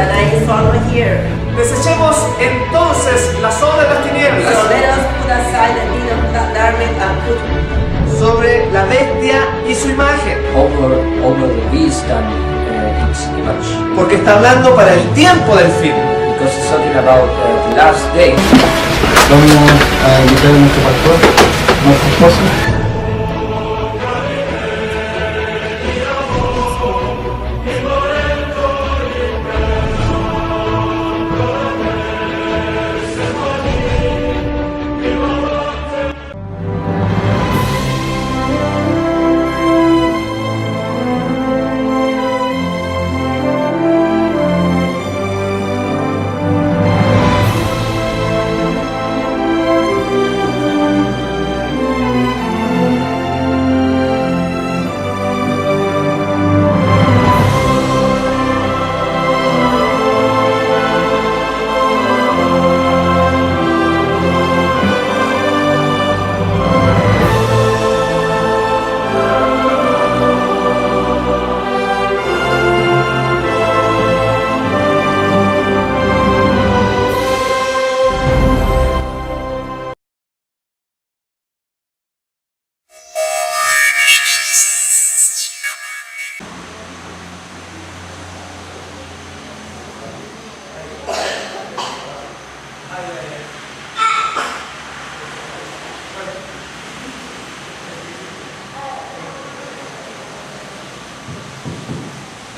Satanás is also here. Desechemos entonces las obras de las tinieblas So let us put aside the deed of darkness and put sobre la bestia y su imagen, over the beast and its image, porque está hablando para el tiempo del fin. because it's talking about the last day. Vamos a invitar a nuestro pastor, nuestra esposa.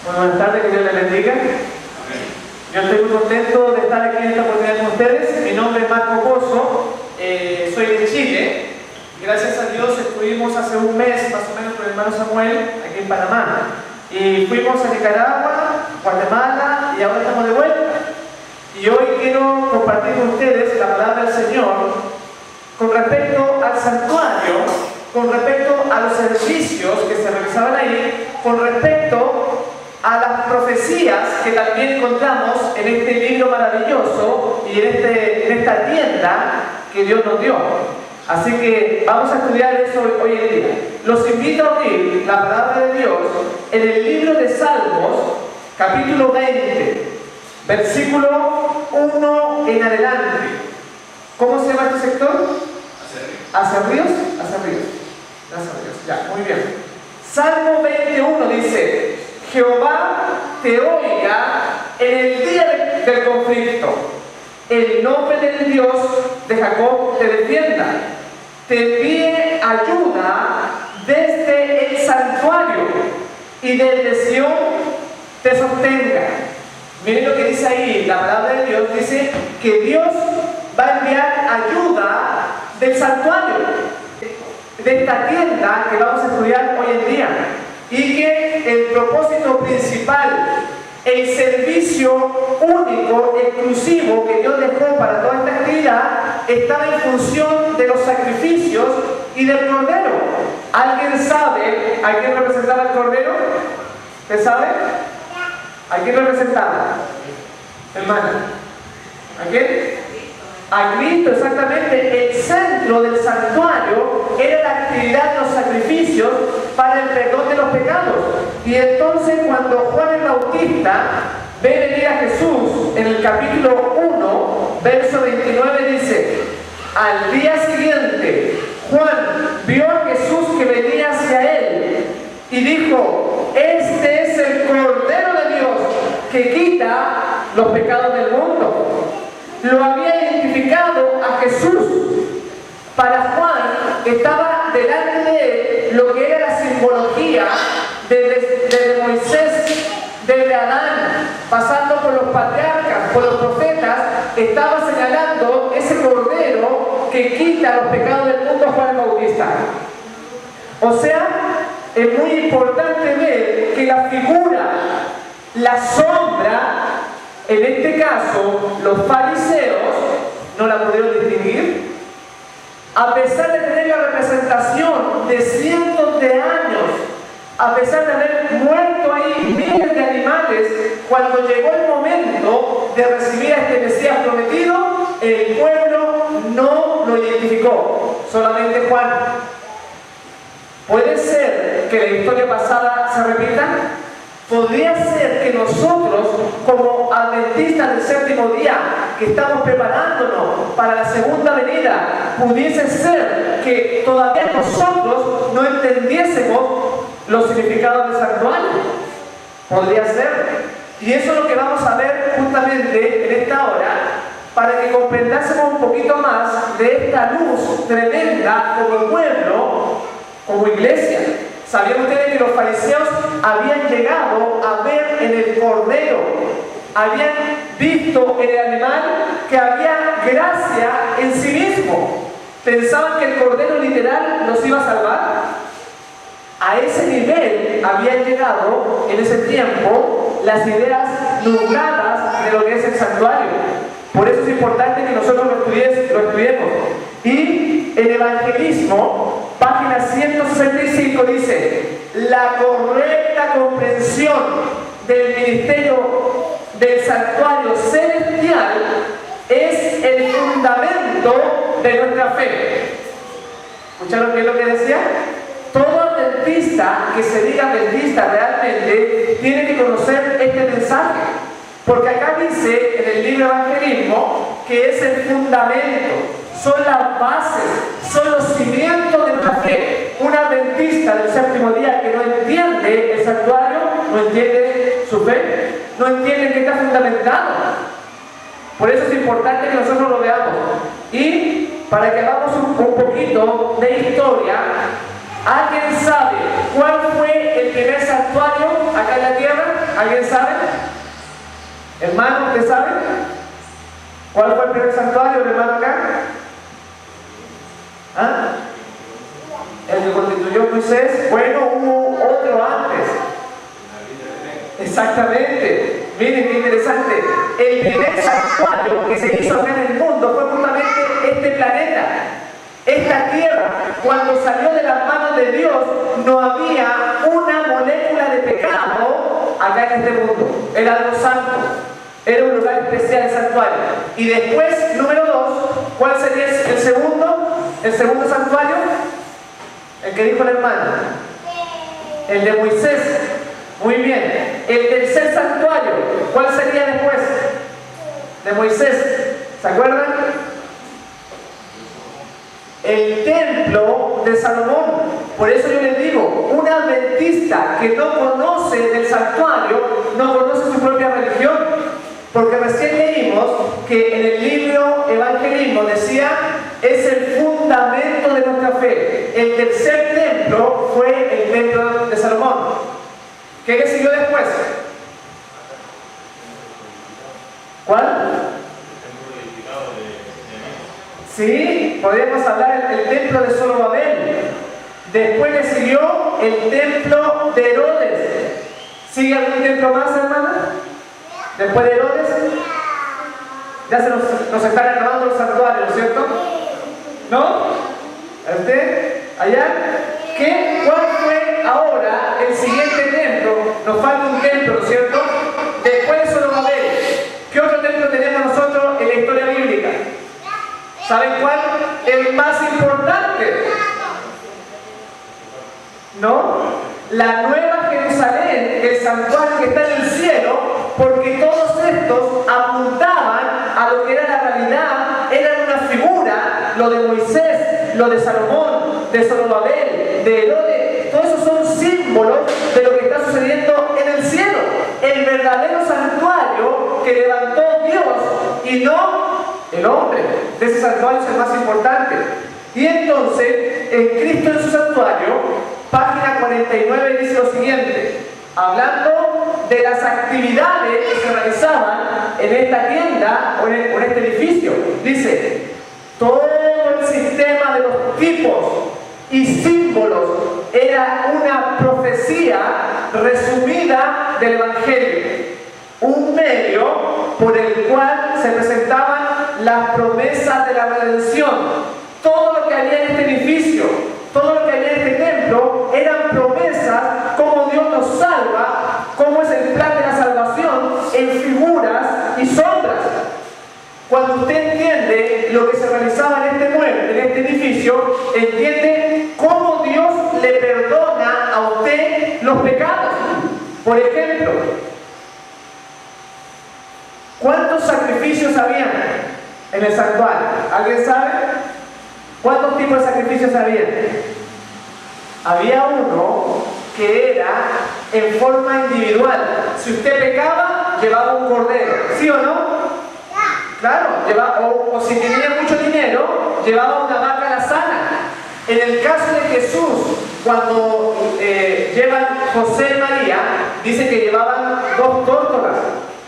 Bueno, buenas tardes, que Dios les bendiga. Yo estoy muy contento de estar aquí en esta oportunidad con ustedes. Mi nombre es Marco Pozo, soy de Chile. Gracias a Dios estuvimos hace un mes más o menos con el hermano Samuel aquí en Panamá. Y fuimos a Nicaragua, Guatemala y ahora estamos de vuelta. Y hoy quiero compartir con ustedes la palabra del Señor con respecto al santuario, con respecto a los servicios que se realizaban ahí, con respecto a las profecías que también encontramos en este libro maravilloso y en esta tienda que Dios nos dio. Así que vamos a estudiar eso hoy en día. Los invito a abrir la palabra de Dios en el libro de Salmos, capítulo 20, versículo 1 en adelante. ¿Cómo se llama este sector? ¿Hacia ríos? Hacia ríos. Hacia ríos. Ya, muy bien. Salmo 21 dice: Jehová te oiga en el día del conflicto. El nombre del Dios de Jacob te defienda. Te envíe ayuda desde el santuario y desde Sión te sostenga. Miren lo que dice ahí, la palabra de Dios dice que Dios va a enviar ayuda del santuario, de esta tienda que vamos a estudiar hoy en día. Y que el propósito principal, el servicio único, exclusivo que Dios dejó para toda esta actividad, estaba en función de los sacrificios y del Cordero. ¿Alguien sabe a quién representaba el Cordero? ¿Usted sabe? ¿A quién representaba? Hermana. ¿A quién? A Cristo, exactamente. El centro del santuario era la actividad de los sacrificios para el perdón de los pecados. Y entonces cuando Juan el Bautista ve venir a Jesús en el capítulo 1, verso 29 dice: al día siguiente Juan vio a Jesús que venía hacia él y dijo: este es el Cordero de Dios que quita los pecados del mundo. Lo había identificado a Jesús. Para Juan estaba delante de él lo que era la simbología desde Moisés, desde Adán, pasando por los patriarcas, por los profetas. Estaba señalando ese Cordero que quita los pecados del mundo a Juan el Bautista. O sea, es muy importante ver que la figura, la sombra, en este caso, los fariseos no la pudieron distinguir. A pesar de tener la representación de cientos de años, a pesar de haber muerto ahí miles de animales, cuando llegó el momento de recibir a este Mesías prometido, el pueblo no lo identificó, solamente Juan. ¿Puede ser que la historia pasada se repita? Podría ser que nosotros, como adventistas del séptimo día, que estamos preparándonos para la segunda venida, pudiese ser que todavía nosotros no entendiésemos los significados del santuario. Podría ser. Y eso es lo que vamos a ver justamente en esta hora, para que comprendásemos un poquito más de esta luz tremenda como pueblo, como iglesia. ¿Sabían ustedes que los fariseos habían llegado a ver en el cordero, habían visto en el animal que había gracia en sí mismo? Pensaban que el cordero literal los iba a salvar. A ese nivel habían llegado en ese tiempo las ideas nubladas de lo que es el santuario. Por eso es importante que nosotros lo estudiemos. Y el evangelismo, página 165, dice: la correcta comprensión del ministerio del santuario celestial es el fundamento de nuestra fe. ¿Escucharon qué es lo que decía? Todo adventista que se diga adventista realmente tiene que conocer este mensaje. Porque acá dice en el libro Evangelismo que es el fundamento, son las bases, son los cimientos de nuestra fe. Un adventista del séptimo día que no entiende el santuario, no entiende su fe, no entiende en qué está fundamentado. Por eso es importante que nosotros lo veamos. Y para que hagamos un poquito de historia, ¿alguien sabe cuál fue el primer santuario acá en la tierra? ¿Alguien sabe? Hermano, ¿usted sabe? ¿Cuál fue el primer santuario, hermano, acá? ¿Ah? El que constituyó Moisés. Bueno, hubo otro antes. Exactamente. Miren qué interesante. El primer santuario que se hizo acá en el mundo fue justamente este planeta. Esta tierra, cuando salió de las manos de Dios, no había una molécula de pecado acá en este mundo. Era algo santo. Era un lugar especial el santuario. Y después, número 2, ¿cuál sería el segundo? El segundo santuario, el que dijo el hermano. El de Moisés. Muy bien. El tercer santuario, ¿cuál sería después? De Moisés. ¿Se acuerdan? El templo de Salomón. Por eso yo les digo, un adventista que no conoce del santuario, no conoce su propia religión. Porque recién leímos que en el libro Evangelismo decía, es el fundamento de nuestra fe. El tercer templo fue el templo de Salomón. ¿Qué le siguió después? ¿Cuál? Sí, podríamos hablar del templo de Zorobabel. Después le siguió el templo de Herodes. ¿Sigue algún templo más, hermana? Después de Herodes. Ya se nos están acabando los santuarios, ¿cierto? ¿No? ¿Usted? ¿Allá? ¿Qué? ¿Cuál fue ahora el siguiente templo? Nos falta un templo, ¿cierto? Después de Zorobabel. ¿Qué otro templo tenemos nosotros en la historia bíblica? ¿Saben cuál? El más importante. ¿No? La Nueva Jerusalén, el santuario que está en el cielo, porque todos estos apuntaban a lo que era la realidad, eran una figura, lo de Moisés, lo de Salomón, de Zorobabel, de Herodes, todos esos son símbolos de lo que está sucediendo en el cielo, el verdadero santuario que levantó Dios y no el hombre. De ese santuario es el más importante. Y entonces, en Cristo en su santuario, página 49 dice lo siguiente, hablando de las actividades que se realizaban en esta tienda o en este edificio. Dice, todo el sistema de los tipos y símbolos era una profecía resumida del Evangelio, un medio por el cual se presentaban las promesas de la redención. Todo lo que había en este edificio, todo lo que había en este templo, eran promesas, cómo Dios nos salva, cómo es el plan de la salvación, en figuras y sombras. Cuando usted entiende lo que se realizaba en este mueble, en este edificio, entiende cómo Dios le perdona a usted los pecados. Por ejemplo, ¿cuántos sacrificios habían en el santuario? ¿Alguien sabe? ¿Cuántos tipos de sacrificios había? Había uno que era en forma individual. Si usted pecaba, llevaba un cordero, ¿sí o no? Claro, o si tenía mucho dinero, llevaba una vaca alazana. En el caso de Jesús, cuando llevan José y María, dice que llevaban 2 tórtolas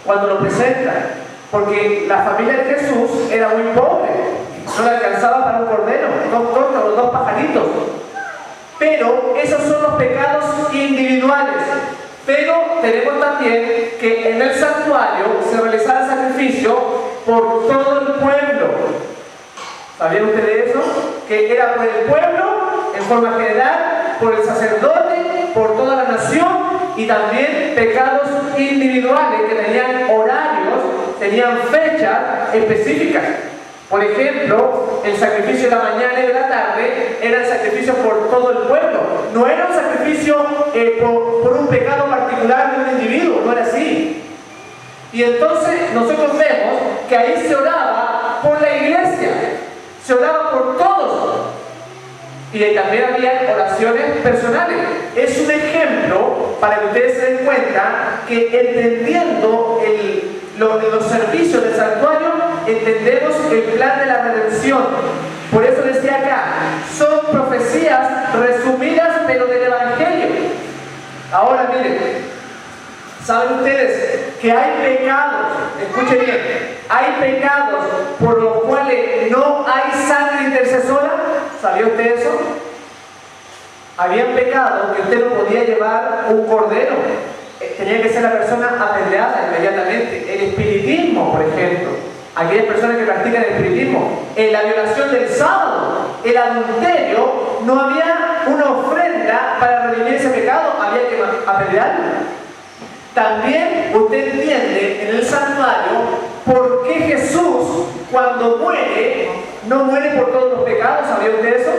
cuando lo presentan, porque la familia de Jesús era muy pobre, no le alcanzaba para un cordero, 2 tórtolas, 2 pajaritos. Pero esos son los pecados individuales. Pero tenemos también que en el santuario se realizaba el sacrificio por todo el pueblo. ¿Sabían ustedes eso? Que era por el pueblo, en forma general, por el sacerdote, por toda la nación, y también pecados individuales que tenían horarios, tenían fechas específicas. Por ejemplo, el sacrificio de la mañana y de la tarde era el sacrificio por todo el pueblo. No era un sacrificio por un pecado particular de un individuo, no era así. Y entonces nosotros vemos que ahí se oraba por la iglesia, se oraba por todos. Y también había oraciones personales. Es un ejemplo para que ustedes se den cuenta que entendiendo los servicios del santuario, entendemos el plan de la redención. Por eso decía acá, son profecías resumidas pero del Evangelio. Ahora miren, ¿saben ustedes que hay pecados? Escuchen bien, hay pecados por los cuales no hay sangre intercesora. ¿Sabía usted eso? Había pecados que usted no podía llevar un cordero. Tenía que ser la persona apedreada inmediatamente. El espiritismo, por ejemplo. Aquellas personas que practican el espiritismo. La violación del sábado. El adulterio. No había una ofrenda para redimir ese pecado. Había que apedrearlo. También usted entiende en el santuario por qué Jesús, cuando muere, no muere por todos los pecados. ¿Sabía usted eso?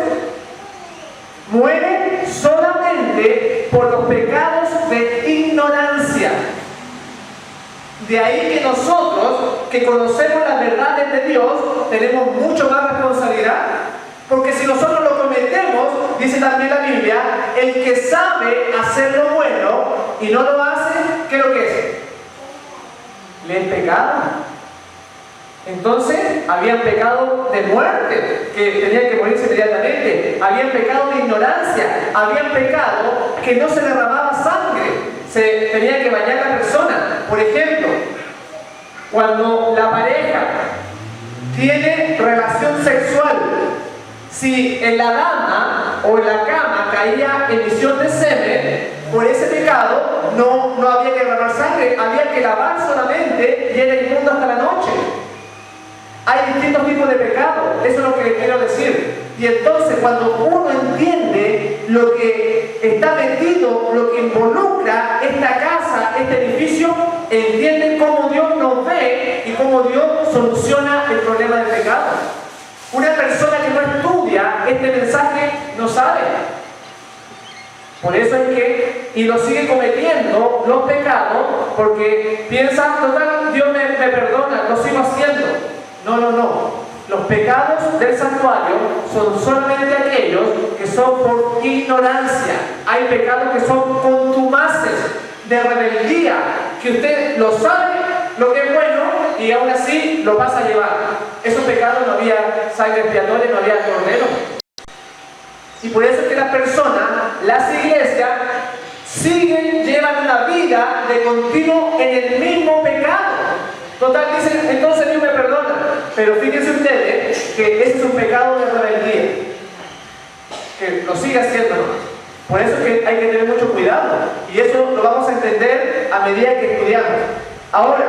Muere solamente por los pecados de ignorancia. De ahí que nosotros, que conocemos las verdades de Dios, tenemos mucho más responsabilidad. Porque si nosotros lo cometemos, dice también la Biblia, el que sabe hacer lo bueno y no lo hace, ¿qué es lo que es? Le es pecado. Entonces, habían pecado de muerte, que tenían que morirse inmediatamente. Habían pecado de ignorancia. Habían pecado que no se derramaba sangre. Se tenía que bañar la persona. Por ejemplo, cuando la pareja tiene relación sexual, si en la dama o en la cama caía emisión de semen, por ese pecado no había que derramar sangre, había que lavar solamente y era inmundo hasta la noche. Hay distintos tipos de pecado, eso es lo que quiero decir. Y entonces cuando uno entiende lo que está metido, lo que involucra esta casa, este edificio, entiende cómo Dios nos ve y cómo Dios soluciona el problema del pecado. Una persona que no estudia este mensaje no sabe. Por eso es que, y lo sigue cometiendo los pecados, porque piensa, total, Dios me perdona, lo sigo haciendo. No. Los pecados del santuario son solamente aquellos que son por ignorancia. Hay pecados que son contumaces, de rebeldía, que usted lo sabe, lo que es bueno, y aún así lo pasa a llevar. Esos pecados no había sangre expiatoria, no había cordero. Y por eso es que las personas, las iglesias, llevan una vida de continuo en el mismo pecado. Total, dicen, entonces Dios me perdona. Pero fíjense ustedes que ese es un pecado de rebeldía. Que lo sigue haciendo. Por eso es que hay que tener mucho cuidado. Y eso lo vamos a entender a medida que estudiamos. Ahora,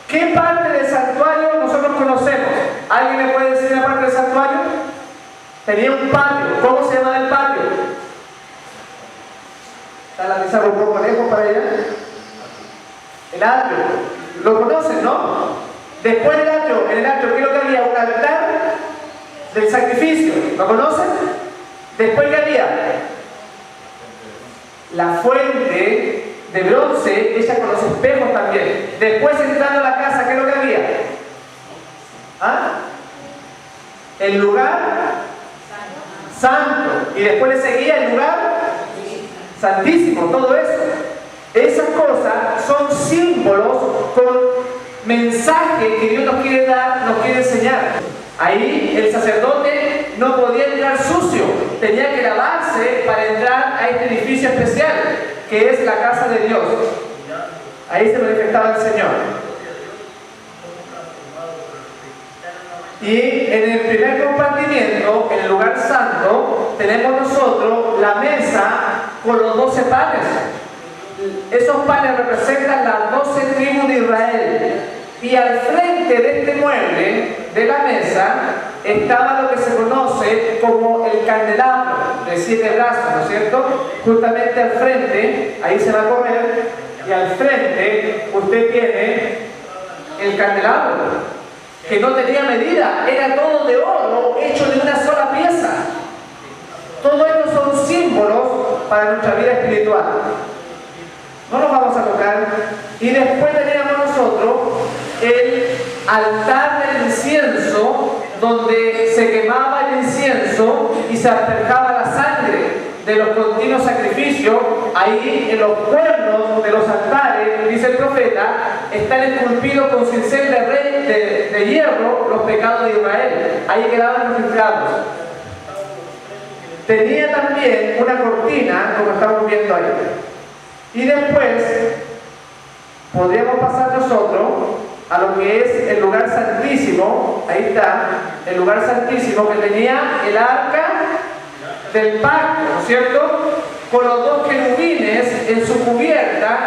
¿qué parte del santuario nosotros conocemos? ¿Alguien me puede decir la parte del santuario? Tenía un patio. ¿Cómo se llama el patio? ¿Está la pizarra un poco lejos para allá? El atrio. ¿Lo conocen, no? Después del atrio, en el atrio, ¿qué es lo que había? Un altar del sacrificio. ¿Lo conocen? Después, ¿qué había? La fuente de bronce, hecha con los espejos también. Después, entrando a la casa, ¿qué es lo que había? ¿Ah? El lugar santo. Y después le seguía el lugar santísimo, todo eso. Esas cosas son símbolos con mensaje que Dios nos quiere dar, nos quiere enseñar. Ahí el sacerdote no podía entrar sucio, tenía que lavarse para entrar a este edificio especial, que es la casa de Dios. Ahí se manifestaba el Señor. Y en el primer compartimiento, en el lugar santo, tenemos nosotros la mesa con los 12 panes. Esos panes representan las 12 tribus de Israel. Y al frente de este mueble, de la mesa, estaba lo que se conoce como el candelabro de 7 brazos, ¿no es cierto? Justamente al frente, ahí se va a correr, y al frente usted tiene el candelabro, que no tenía medida, era todo de oro, hecho de una sola pieza. Todo esto son símbolos para nuestra vida espiritual. No los vamos a tocar. Y después teníamos nosotros el altar del incienso, donde se quemaba el incienso y se asperjaba la sangre de los continuos sacrificios. Ahí en los cuernos de los altares, dice el profeta, están esculpidos con cincel de hierro los pecados de Israel. Ahí quedaban registrados. Tenía también una cortina, como estamos viendo ahí. Y después podríamos pasar nosotros a lo que es el lugar santísimo. Ahí está, el lugar santísimo, que tenía el arca del pacto, ¿no es cierto? Con los 2 querubines en su cubierta,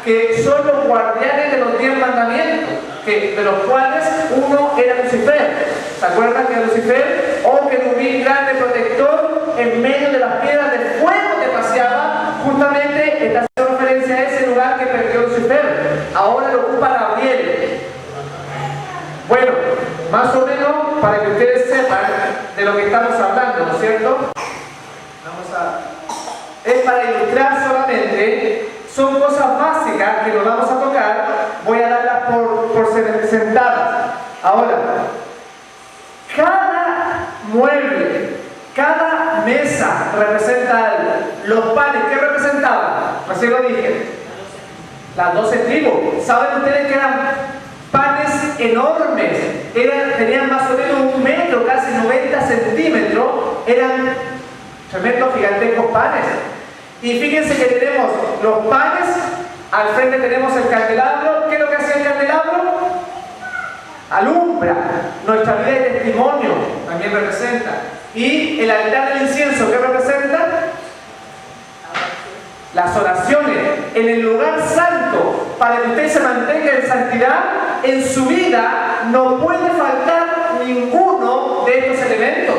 que son los guardianes de los 10 mandamientos, de los cuales uno era Lucifer. ¿Se acuerdan que Lucifer, oh querubín grande protector, en medio de las piedras de fuego te paseaba? Justamente está haciendo referencia a ese lugar que perdió Lucifer. Ahora lo ocupa Gabriel. Bueno, más o menos para que ustedes sepan de lo que estamos hablando, ¿no es cierto? Es para ilustrar solamente, son cosas básicas que nos vamos a tocar, voy a darlas por sentadas. Ahora, cada mueble, cada mesa representa algo. Los panes, ¿qué representaban? Así lo dije, las 12 tribus. ¿Saben ustedes que eran panes enormes? Tenían más o menos 1 metro, casi 90 centímetros. Eran tremendos, gigantescos panes. Y fíjense que tenemos los panes, al frente tenemos el candelabro. ¿Qué es lo que hace el candelabro? Alumbra nuestra vida de testimonio, también representa. Y el altar del incienso, ¿qué representa? Las oraciones. En el lugar santo, para que usted se mantenga en santidad, en su vida no puede faltar ninguno de estos elementos.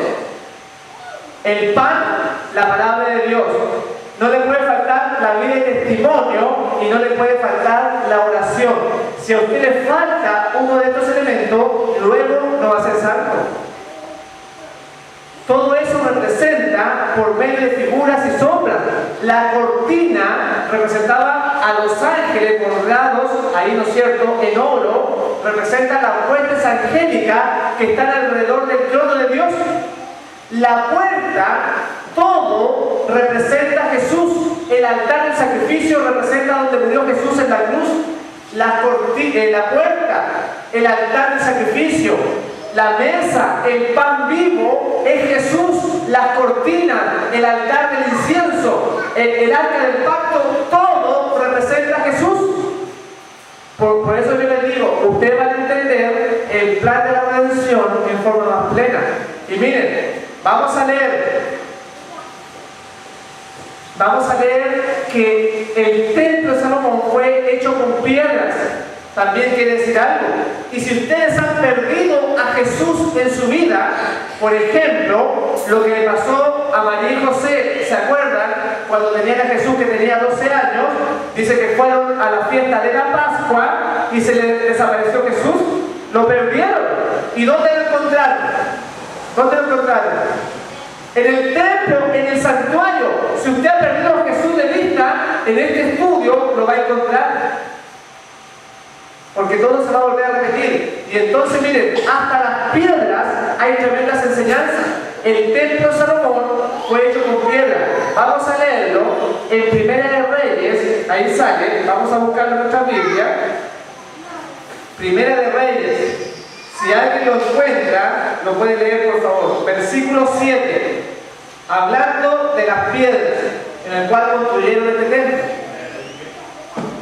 El pan, la palabra de Dios. No le puede faltar la vida de testimonio y no le puede faltar la oración. Si a usted le falta uno de estos elementos, luego no va a ser santo. Todo eso representa por medio de figuras y sombras. La cortina representaba a los ángeles bordados, ahí no es cierto, en oro, representa las huestes angélicas que están alrededor del trono de Dios. La puerta, todo representa a Jesús. El altar del sacrificio representa donde murió Jesús en la cruz. La puerta, el altar del sacrificio, la mesa, el pan vivo es Jesús. Las cortinas, el altar del incienso, el arca del pacto, todo representa a Jesús. Por eso yo les digo, ustedes van a entender el plan de la redención en forma más plena. Y miren, vamos a leer que el templo de Salomón fue hecho con piedras. También quiere decir algo. Y si ustedes han perdido a Jesús en su vida, por ejemplo, lo que le pasó a María y José, ¿se acuerdan? Cuando tenían a Jesús que tenía 12 años, dice que fueron a la fiesta de la Pascua y se les desapareció Jesús. Lo perdieron. ¿Y dónde lo encontraron? ¿Dónde lo encontraron? En el templo, en el santuario. Si usted ha perdido a Jesús de vista, en este estudio lo va a encontrar, porque todo se va a volver a repetir. Y entonces miren, hasta las piedras hay tremendas enseñanzas. El templo de Salomón fue hecho con piedra. Vamos a leerlo en Primera de Reyes, ahí sale, vamos a buscarlo en nuestra Biblia. Primera de Reyes, si alguien lo encuentra, lo puede leer por favor. Versículo 7, hablando de las piedras en el cual construyeron este templo.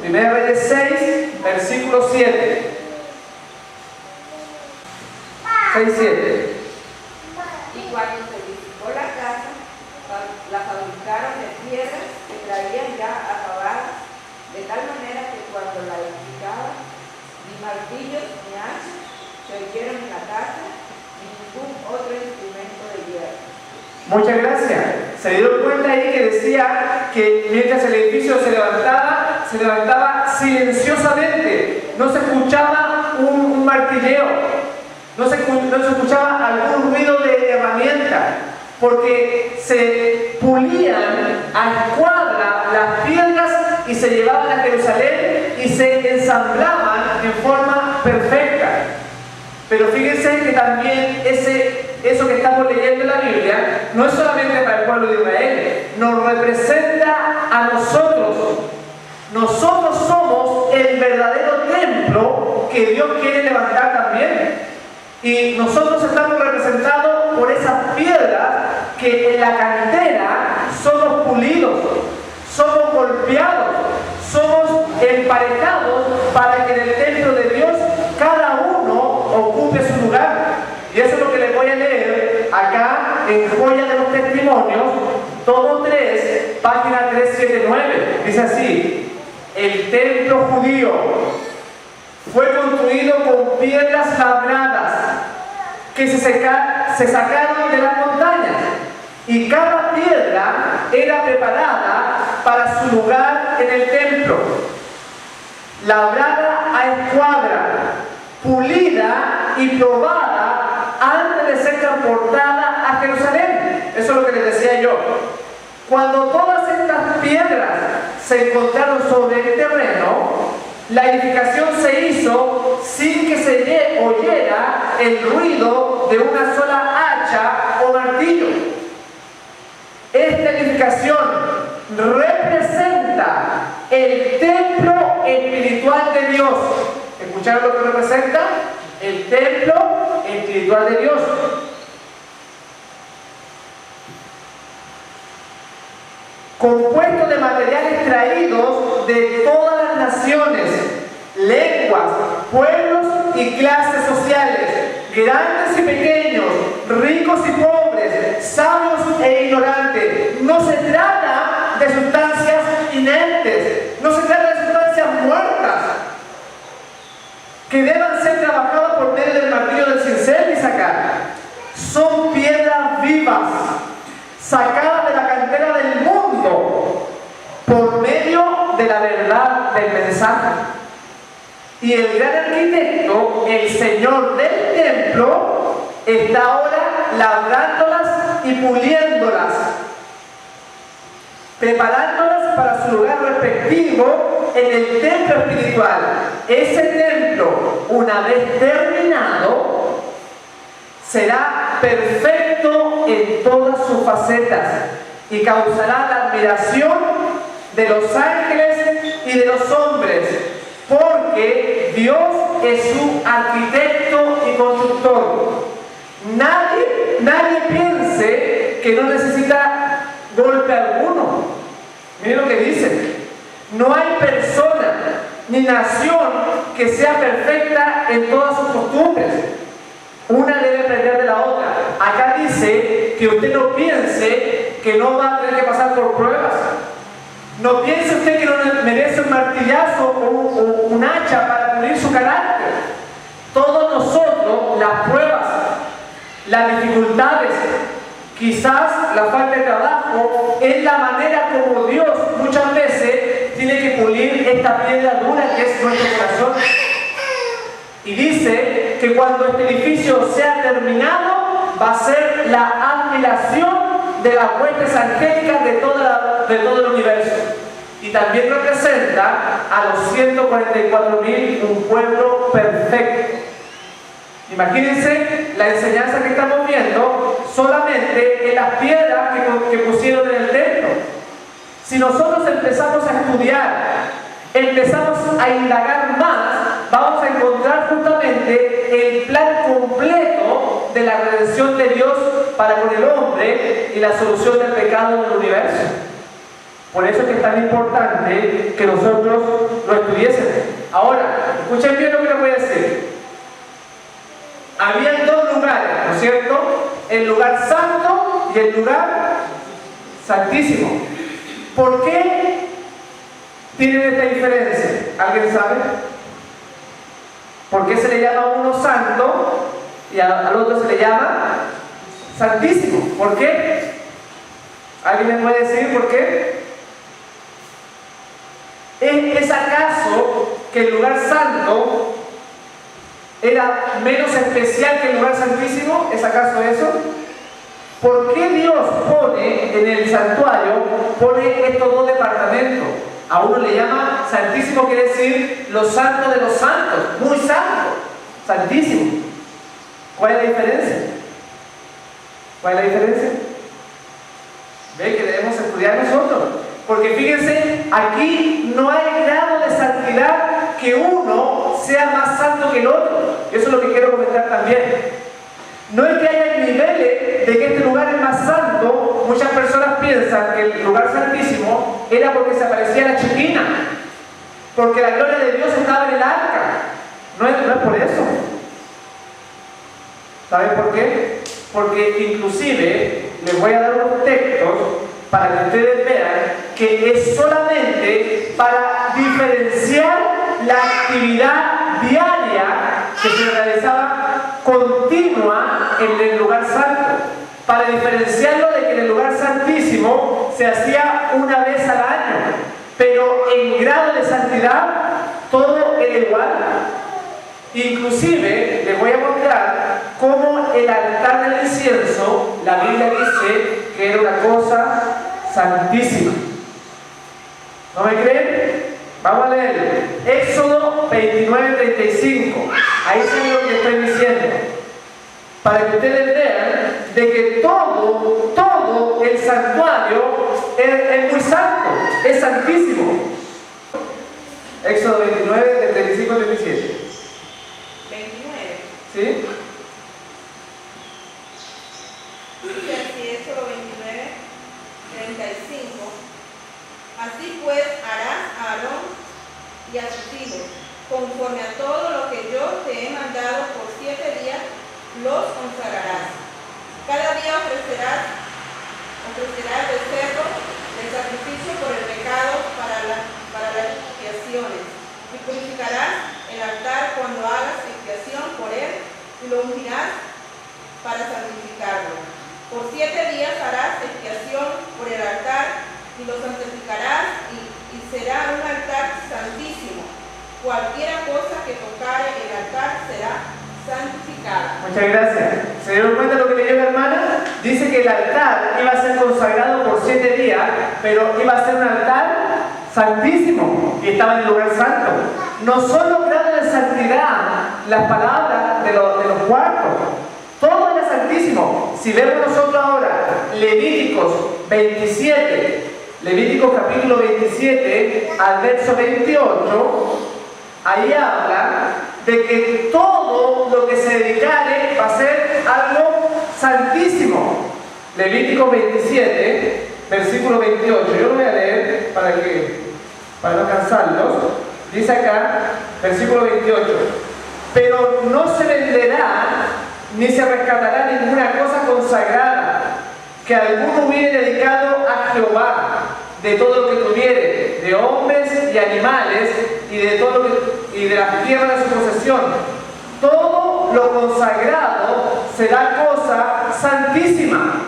Primera de Reyes 6, versículo 7. 6-7. Y cuando se edificó la casa, la fabricaron de piedras que traían ya acabadas, de tal manera que cuando la edificaban, ni martillos ni hachas se oyeron en la casa, ni ningún otro instrumento de hierro. Muchas gracias. Se dieron cuenta ahí que decía que mientras el edificio se levantaba silenciosamente. No se escuchaba un martilleo. No se escuchaba algún ruido de herramienta, porque se pulían a escuadra las piedras y se llevaban a Jerusalén y se ensamblaban en forma perfecta. Pero fíjense que también eso que estamos leyendo en la Biblia no es solamente para el pueblo de Israel, nos representa a nosotros. Nosotros somos el verdadero templo que Dios quiere levantar también. Y nosotros estamos representados por esas piedras que en la cantera somos pulidos, somos golpeados, somos emparejados para que en el templo de Dios cada uno ocupe su lugar. Y eso es lo que les voy a leer acá en Joya de los Testimonios, tomo 3, página 379. Dice así: el templo judío fue construido con piedras labradas que se sacaron de las montañas, y cada piedra era preparada para su lugar en el templo, labrada a escuadra, pulida y probada antes de ser transportada a Jerusalén. Eso es lo que les decía yo. Cuando todas estas piedras se encontraron sobre el terreno, la edificación se hizo sin que se oyera el ruido de una sola hacha o martillo. Esta edificación representa el templo espiritual de Dios. ¿Escucharon lo que representa? El templo espiritual de Dios. Compuesto de materiales traídos de todas las naciones, lenguas, pueblos y clases sociales, grandes y pequeños, ricos y pobres, sabios e ignorantes. No se trata de sustancias inertes, no se trata de sustancias muertas que deban ser trabajadas por medio del martillo del cincel y sacar. Son piedras vivas, sacadas de la cantera del mundo por medio de la verdad del mensaje. Y el gran arquitecto, el Señor del templo, está ahora labrándolas y puliéndolas, preparándolas para su lugar respectivo en el templo espiritual. Ese templo, una vez terminado, será perfecto en todas sus facetas y causará la admiración de los ángeles y de los hombres, porque Dios es su arquitecto y constructor. Nadie piense que no necesita golpe alguno. Miren lo que dice: no hay persona ni nación que sea perfecta en todas sus costumbres. Una debe aprender de la otra. Acá dice que usted no piense que no va a tener que pasar por pruebas. No piense usted que no merece un martillazo o un hacha para pulir su carácter. Todos nosotros, las pruebas, las dificultades, quizás la falta de trabajo, es la manera como Dios muchas veces tiene que pulir esta piedra dura que es nuestro corazón. Y dice que cuando este edificio sea terminado, va a ser la admiración de las huestes angélicas de todo el universo. y también representa a los 144.000, un pueblo perfecto. Imagínense la enseñanza que estamos viendo solamente en las piedras que pusieron en el templo. Si nosotros empezamos a estudiar, empezamos a indagar más, vamos a encontrar justamente el plan completo de la redención de Dios para con el hombre y la solución del pecado del universo. Por eso es que es tan importante que nosotros lo estudiésemos. Ahora, escuchen bien lo que les voy a decir. Habían dos lugares, ¿no es cierto? El lugar santo y el lugar santísimo. ¿Por qué tienen esta diferencia? ¿Alguien sabe? ¿Por qué se le llama a uno santo y al otro se le llama santísimo? ¿Por qué? ¿Alguien me puede decir por qué? ¿Es acaso que el lugar santo era menos especial que el lugar santísimo? ¿Es acaso eso? ¿Por qué Dios pone en el santuario, pone estos dos departamentos? A uno le llama santísimo, quiere decir lo santo de los santos, muy santo, santísimo. ¿Cuál es la diferencia? ¿Cuál es la diferencia? ¿Ve que debemos estudiar nosotros? Porque fíjense, aquí no hay grado de santidad que uno sea más santo que el otro. Eso es lo que quiero comentar también. No es que haya niveles de que este lugar es más santo. Muchas personas piensan que el lugar santísimo era porque se aparecía la Shekinah, porque la gloria de Dios estaba en el arca. No es por eso. ¿Saben por qué? Porque inclusive les voy a dar unos textos para que ustedes vean que es solamente para diferenciar la actividad diaria que se realizaba continua en el lugar santo, para diferenciarlo de que en el lugar santísimo se hacía una vez al año, pero en grado de santidad todo era igual. Inclusive les voy a mostrar cómo el altar del incienso, la Biblia dice que era una cosa santísima. ¿No me creen? Vamos a leer Éxodo 29:35. Ahí se lo que estoy diciendo, para que ustedes vean de que todo el santuario es muy santo, es santísimo. Éxodo 29, del 35 al 37. 29. ¿Sí? Dice así, Éxodo 29, 35. Así pues harás a Aarón y a sus hijos, conforme a todo lo que yo te he mandado por 7 días, los consagrarás. Cada día ofrecerás el becerro del sacrificio por el pecado para las expiaciones, y purificarás el altar cuando hagas expiación por él, y lo ungirás para santificarlo. Por 7 días harás expiación por el altar, y lo santificarás, y será un altar santísimo. Cualquiera cosa que tocare el altar será santificada. Muchas gracias. ¿Se dieron cuenta de lo que leyó la hermana? Dice que el altar iba a ser consagrado por 7 días, pero iba a ser un altar santísimo y estaba en el lugar santo. No solo grado de santidad las palabras de los cuartos, todo era santísimo. Si vemos nosotros ahora Levíticos 27, Levíticos capítulo 27 al verso 28, ahí habla de que todo lo que se dedicare va a ser algo santísimo. Levítico 27, versículo 28. Yo lo voy a leer para no cansarlos. Dice acá, versículo 28. Pero no se venderá ni se rescatará ninguna cosa consagrada que alguno hubiere dedicado a Jehová, de todo lo que tuviere, de hombres y animales, y de las tierras de su posesión. Todo lo consagrado será cosa santísima.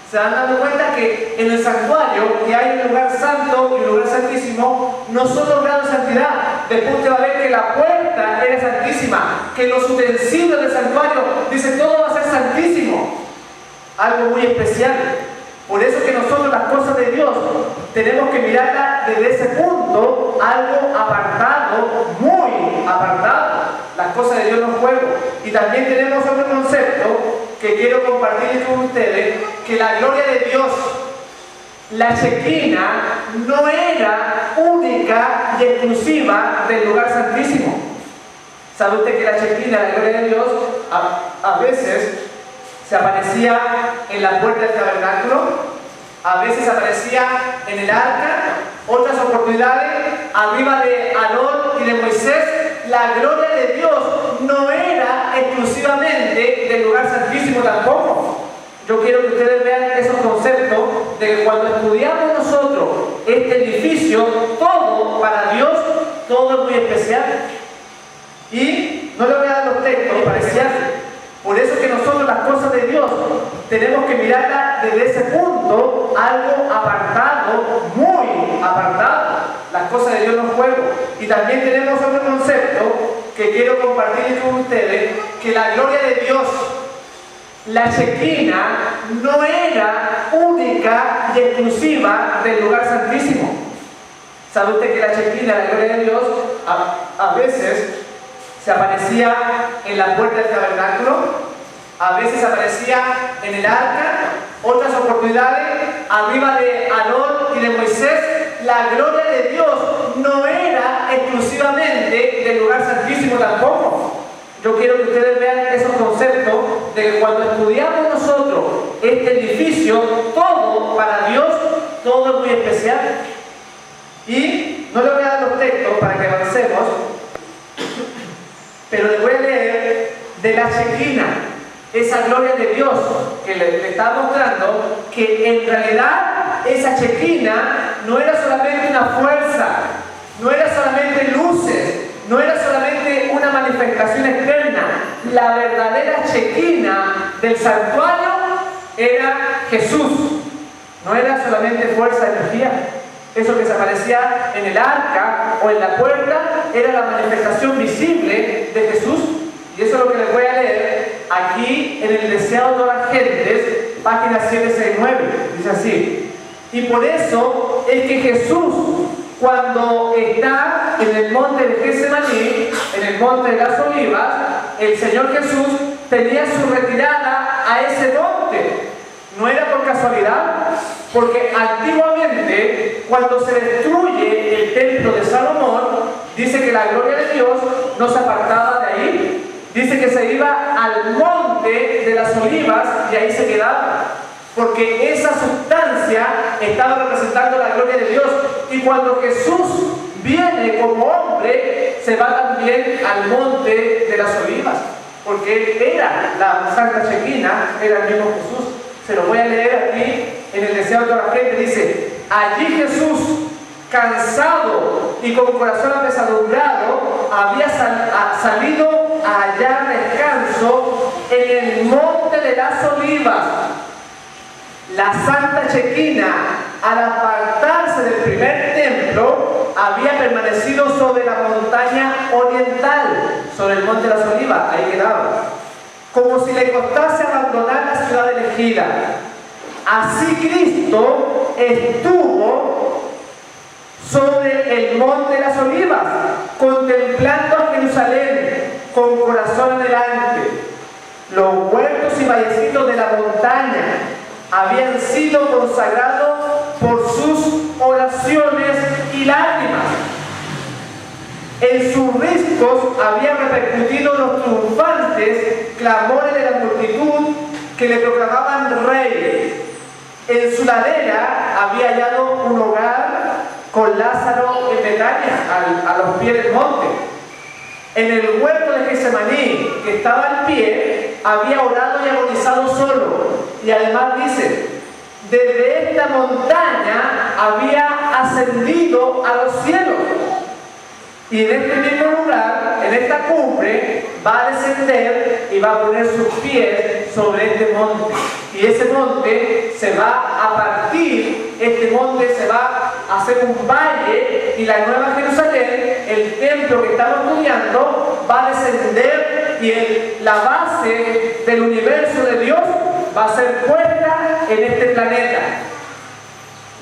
¿Se dan dado cuenta que en el santuario, que hay un lugar santo y un lugar santísimo, no son los grados de santidad? Después usted va a ver que la puerta era santísima, que los utensilios del santuario, dice, todo va a ser santísimo. Algo muy especial. Por eso que nosotros las cosas de Dios tenemos que mirarlas desde ese punto algo apartado, muy apartado. Las cosas de Dios no juego. Y también tenemos otro concepto que quiero compartir con ustedes, que la gloria de Dios, la Shekinah, no era única y exclusiva del lugar santísimo. ¿Sabe usted que la Shekinah, la gloria de Dios, a veces se aparecía en la puerta del tabernáculo, a veces aparecía en el arca, otras oportunidades arriba de Aarón y de Moisés? La gloria de Dios no era exclusivamente del lugar santísimo tampoco. Yo quiero que ustedes vean esos conceptos de que cuando estudiamos nosotros este edificio, todo para Dios, todo es muy especial. Y no le voy a dar los textos para especial. Por eso que nosotros las cosas de Dios tenemos que mirarlas desde ese punto, algo apartado, muy apartado. Las cosas de Dios no juego. Y también tenemos otro concepto que quiero compartir con ustedes, que la gloria de Dios, la Shekinah, no era única y exclusiva del lugar santísimo. ¿Sabe usted que la Shekinah, la gloria de Dios, a veces se aparecía en la puerta del tabernáculo, a veces aparecía en el arca, otras oportunidades arriba de Aarón y de Moisés? La gloria de Dios no era exclusivamente del lugar santísimo tampoco. Yo quiero que ustedes vean esos conceptos de que cuando estudiamos nosotros este edificio, todo para Dios, todo es muy especial. Y no le voy a dar los textos para que avancemos, pero les voy a leer de la Shekinah, esa gloria de Dios que le está mostrando, que en realidad esa Shekinah no era solamente una fuerza, no era solamente luces, no era solamente una manifestación externa. La verdadera Shekinah del santuario era Jesús. No era solamente fuerza de energía. Eso que se aparecía en el arca o en la puerta era la manifestación visible de Jesús. Y eso es lo que les voy a leer aquí en el Deseado de todas las gentes, página 769. Dice así: y por eso es que Jesús, cuando está en el monte de Getsemaní, en el monte de las Olivas, el Señor Jesús tenía su retirada a ese monte. No era por casualidad, porque antiguamente, cuando se destruye el templo de Salomón, dice que la gloria de Dios no se apartaba de ahí. Dice que se iba al monte de las Olivas y ahí se quedaba, porque esa sustancia estaba representando la gloria de Dios. Y cuando Jesús viene como hombre, se va también al monte de las Olivas, porque él era la Santa Shekinah, era el mismo Jesús. Se lo voy a leer aquí en el Deseado de toda la gente. Dice: allí Jesús, cansado y con corazón apesadumbrado, había salido a hallar descanso en el monte de las Olivas. La Santa Shekinah, al apartarse del primer templo, había permanecido sobre la montaña oriental, sobre el monte de las Olivas. Ahí quedaba, como si le costase abandonar la ciudad elegida. Así Cristo estuvo sobre el monte de las Olivas, contemplando a Jerusalén con corazón adelante. Los huertos y vallecitos de la montaña habían sido consagrados por sus oraciones y lágrimas. En sus riscos habían repercutido los triunfantes clamores de la multitud que le proclamaban rey. En su ladera había hallado un hogar con Lázaro en Betania, a los pies del monte. En el huerto de Getsemaní, que estaba al pie, había orado y agonizado solo. Y además dice: desde esta montaña había ascendido a los cielos. Y en este mismo lugar, en esta cumbre, va a descender y va a poner sus pies sobre este monte. Y ese monte se va a partir, este monte se va a hacer un valle, y la Nueva Jerusalén, el templo que estamos estudiando, va a descender, y la base del universo de Dios va a ser puesta en este planeta.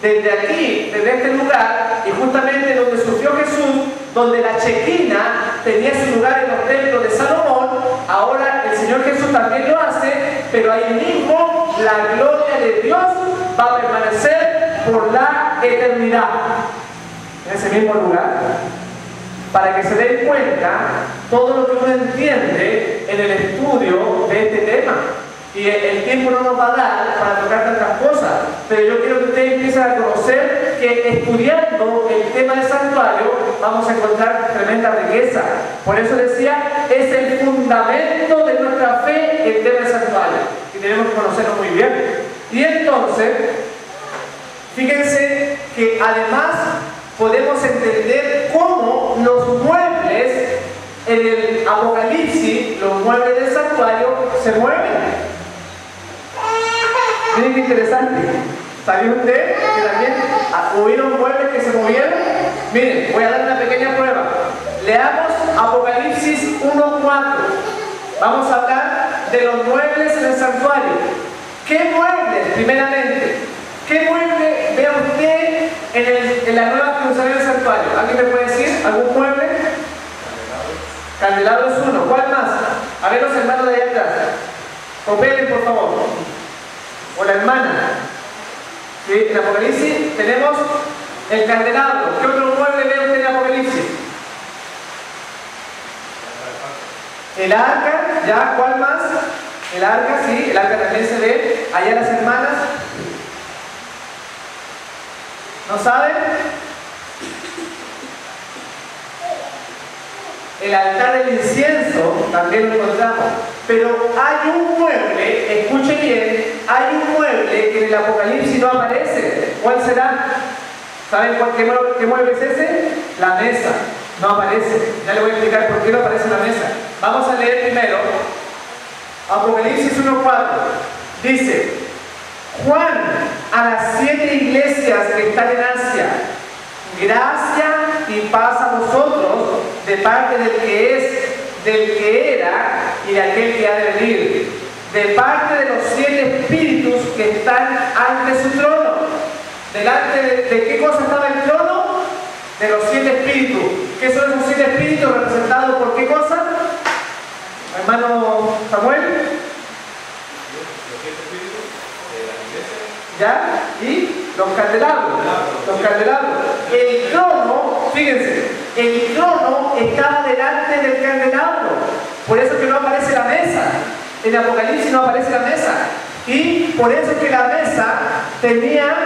desde aquí, desde este lugar, y justamente donde surgió Jesús, donde la chequina tenía su lugar en los templos de Salomón, ahora el Señor Jesús también lo hace, pero ahí mismo la gloria de Dios va a permanecer por la eternidad, en ese mismo lugar, para que se den cuenta todo lo que uno entiende en el estudio de este tema. Y el tiempo no nos va a dar para tocar tantas cosas, pero yo quiero que ustedes empiecen a conocer que estudiando el tema del santuario vamos a encontrar tremenda riqueza. Por eso decía, es el fundamento de nuestra fe el tema del santuario, y tenemos que conocerlo muy bien. Y entonces, fíjense que además podemos entender cómo los muebles en el Apocalipsis, los muebles del santuario, se mueven. Miren qué interesante. ¿Sabía usted que también hubieron muebles que se movieron? Miren, voy a dar una pequeña prueba. Leamos Apocalipsis 1:4. Vamos a hablar de los muebles en el santuario. ¿Qué muebles, primeramente? ¿Qué mueble ve usted en la Nueva Jerusalén del santuario? ¿Alguien me puede decir algún mueble? Candelabro es uno. ¿Cuál más? A ver los hermanos de allá atrás. Cooperen, por favor. O la hermana. ¿Sí? En Apocalipsis tenemos el candelabro. ¿Qué otro mueble ve usted en Apocalipsis? El arca, ¿ya? ¿Cuál más? El arca, sí, el arca también se ve. Allá las hermanas. ¿No saben? El altar del incienso también lo encontramos. Pero hay un mueble, escuchen bien, hay un mueble que en el Apocalipsis no aparece. ¿Cuál será? ¿Saben qué mueble es ese? La mesa. No aparece. Ya le voy a explicar por qué no aparece la mesa. Vamos a leer primero Apocalipsis 1:4. Dice: Juan, a las 7 iglesias que están en Asia, gracia y paz a vosotros de parte del que es, del que era y de aquel que ha de venir, de parte de los 7 espíritus que están ante su trono. ¿Delante de qué cosa estaba el trono? De los 7 espíritus. ¿Qué son esos 7 espíritus representados por qué cosa? Hermano Samuel. ¿Ya? Y los candelabros. Los candelabros. El trono, fíjense, el trono estaba delante del candelabro. Por eso que no aparece la mesa. En Apocalipsis no aparece la mesa. Y por eso es que la mesa tenía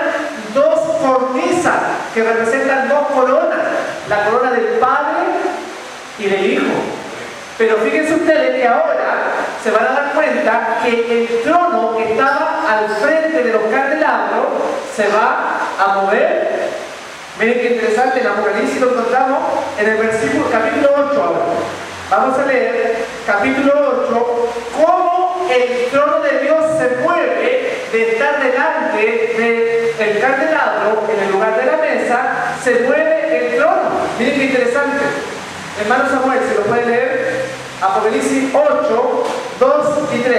2 cornisas que representan 2 coronas. La corona del Padre y del Hijo. Pero fíjense ustedes que ahora se van a dar cuenta que el trono que estaba al frente de los candelabros se va a mover. Miren qué interesante, en Apocalipsis lo encontramos en el capítulo 8 ahora. Vamos a leer capítulo 8, cómo el trono de Dios se mueve de estar delante del candelabro en el lugar de la mesa, se mueve el trono. Miren qué interesante. Hermano Samuel, ¿se lo puede leer? Apocalipsis 8, 2 y 3.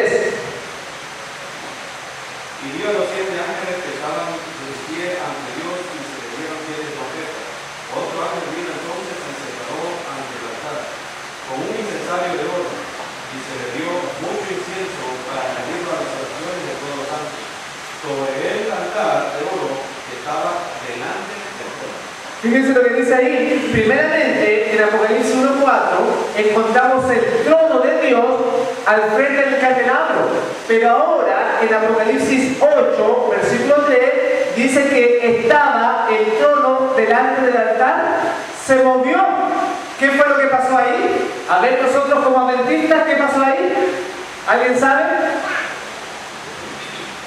Y vio a los 7 ángeles que estaban de pie ante Dios y se le dieron 7 trompetas. Otro ángel vino entonces y se paró ante el altar con un incensario de oro, y se le dio mucho incienso para añadirlo a las oraciones de todos los santos. Sobre el altar de oro que estaba delante del trono. Fíjense lo que dice ahí. Primeramente, en Apocalipsis 1:4, encontramos el trono de Dios al frente del candelabro. Pero ahora, en Apocalipsis 8, versículo 3, dice que estaba el trono delante del altar. Se movió. ¿Qué fue lo que pasó ahí? A ver, nosotros como adventistas, ¿qué pasó ahí? ¿Alguien sabe?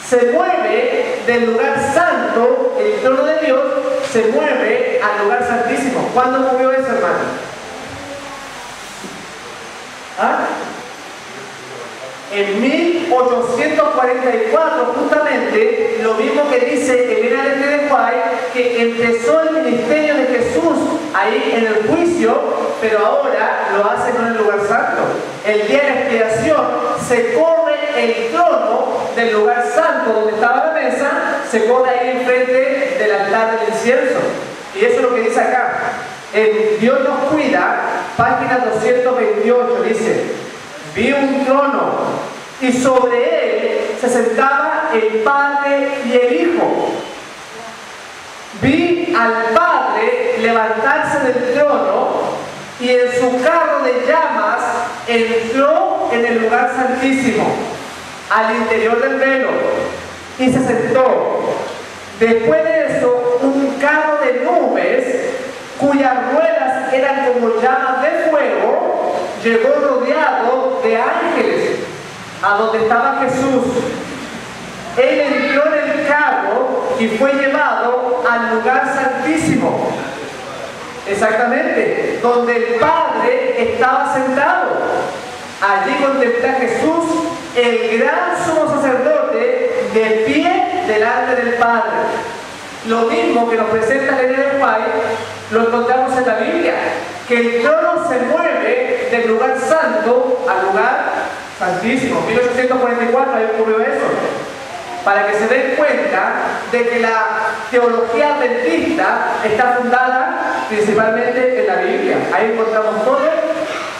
Se mueve del lugar santo, el trono de Dios, se mueve al lugar santísimo. ¿Cuándo movió eso, hermano? ¿Ah? En 1844, justamente, lo mismo que dice Elena de White, que empezó el ministerio de Jesús ahí en el juicio, pero ahora lo hace con el lugar santo. El día de la expiación se corre el trono del lugar santo donde estaba la mesa, se pone ahí enfrente del altar del incienso. Y eso es lo que dice acá. En Dios nos cuida, página 228, dice: vi un trono y sobre él se sentaba el Padre y el Hijo. Vi al Padre levantarse del trono y en su carro de llamas entró en el lugar santísimo, al interior del velo, y se sentó. Después de eso, un carro de nubes, cuyas ruedas eran como llamas de fuego, llegó rodeado de ángeles a donde estaba Jesús. Él entró en el carro y fue llevado al lugar santísimo. Exactamente, donde el Padre estaba sentado. Allí contemplé a Jesús, el gran sumo sacerdote, de pie delante del Padre. Lo mismo que nos presenta el Ellen White, lo encontramos en la Biblia, que el trono se mueve del lugar santo al lugar santísimo. En 1844 ahí ocurrió eso, para que se den cuenta de que la teología adventista está fundada principalmente en la Biblia. Ahí encontramos todo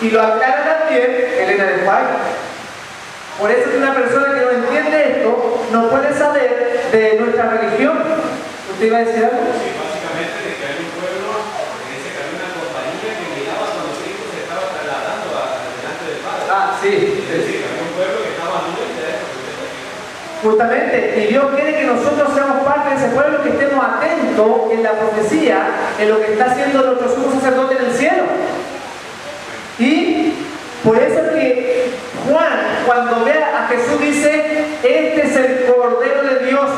y lo aclara también Elena de White. Por eso que una persona que no entiende esto no puede saber de nuestra religión. ¿Usted iba a decir algo? Sí, básicamente de que hay un pueblo, dice que hay una compañía que miraba cuando Cristo se estaba trasladando delante del Padre. Ah, sí. Es decir, que había un pueblo que estaba anuente a eso. Justamente, y Dios quiere que nosotros seamos parte de ese pueblo, que estemos atentos en la profecía, en lo que está haciendo nuestro sumo sacerdote en el cielo. Y por eso es que Juan, cuando ve a Jesús, dice: este es el Cordero de Dios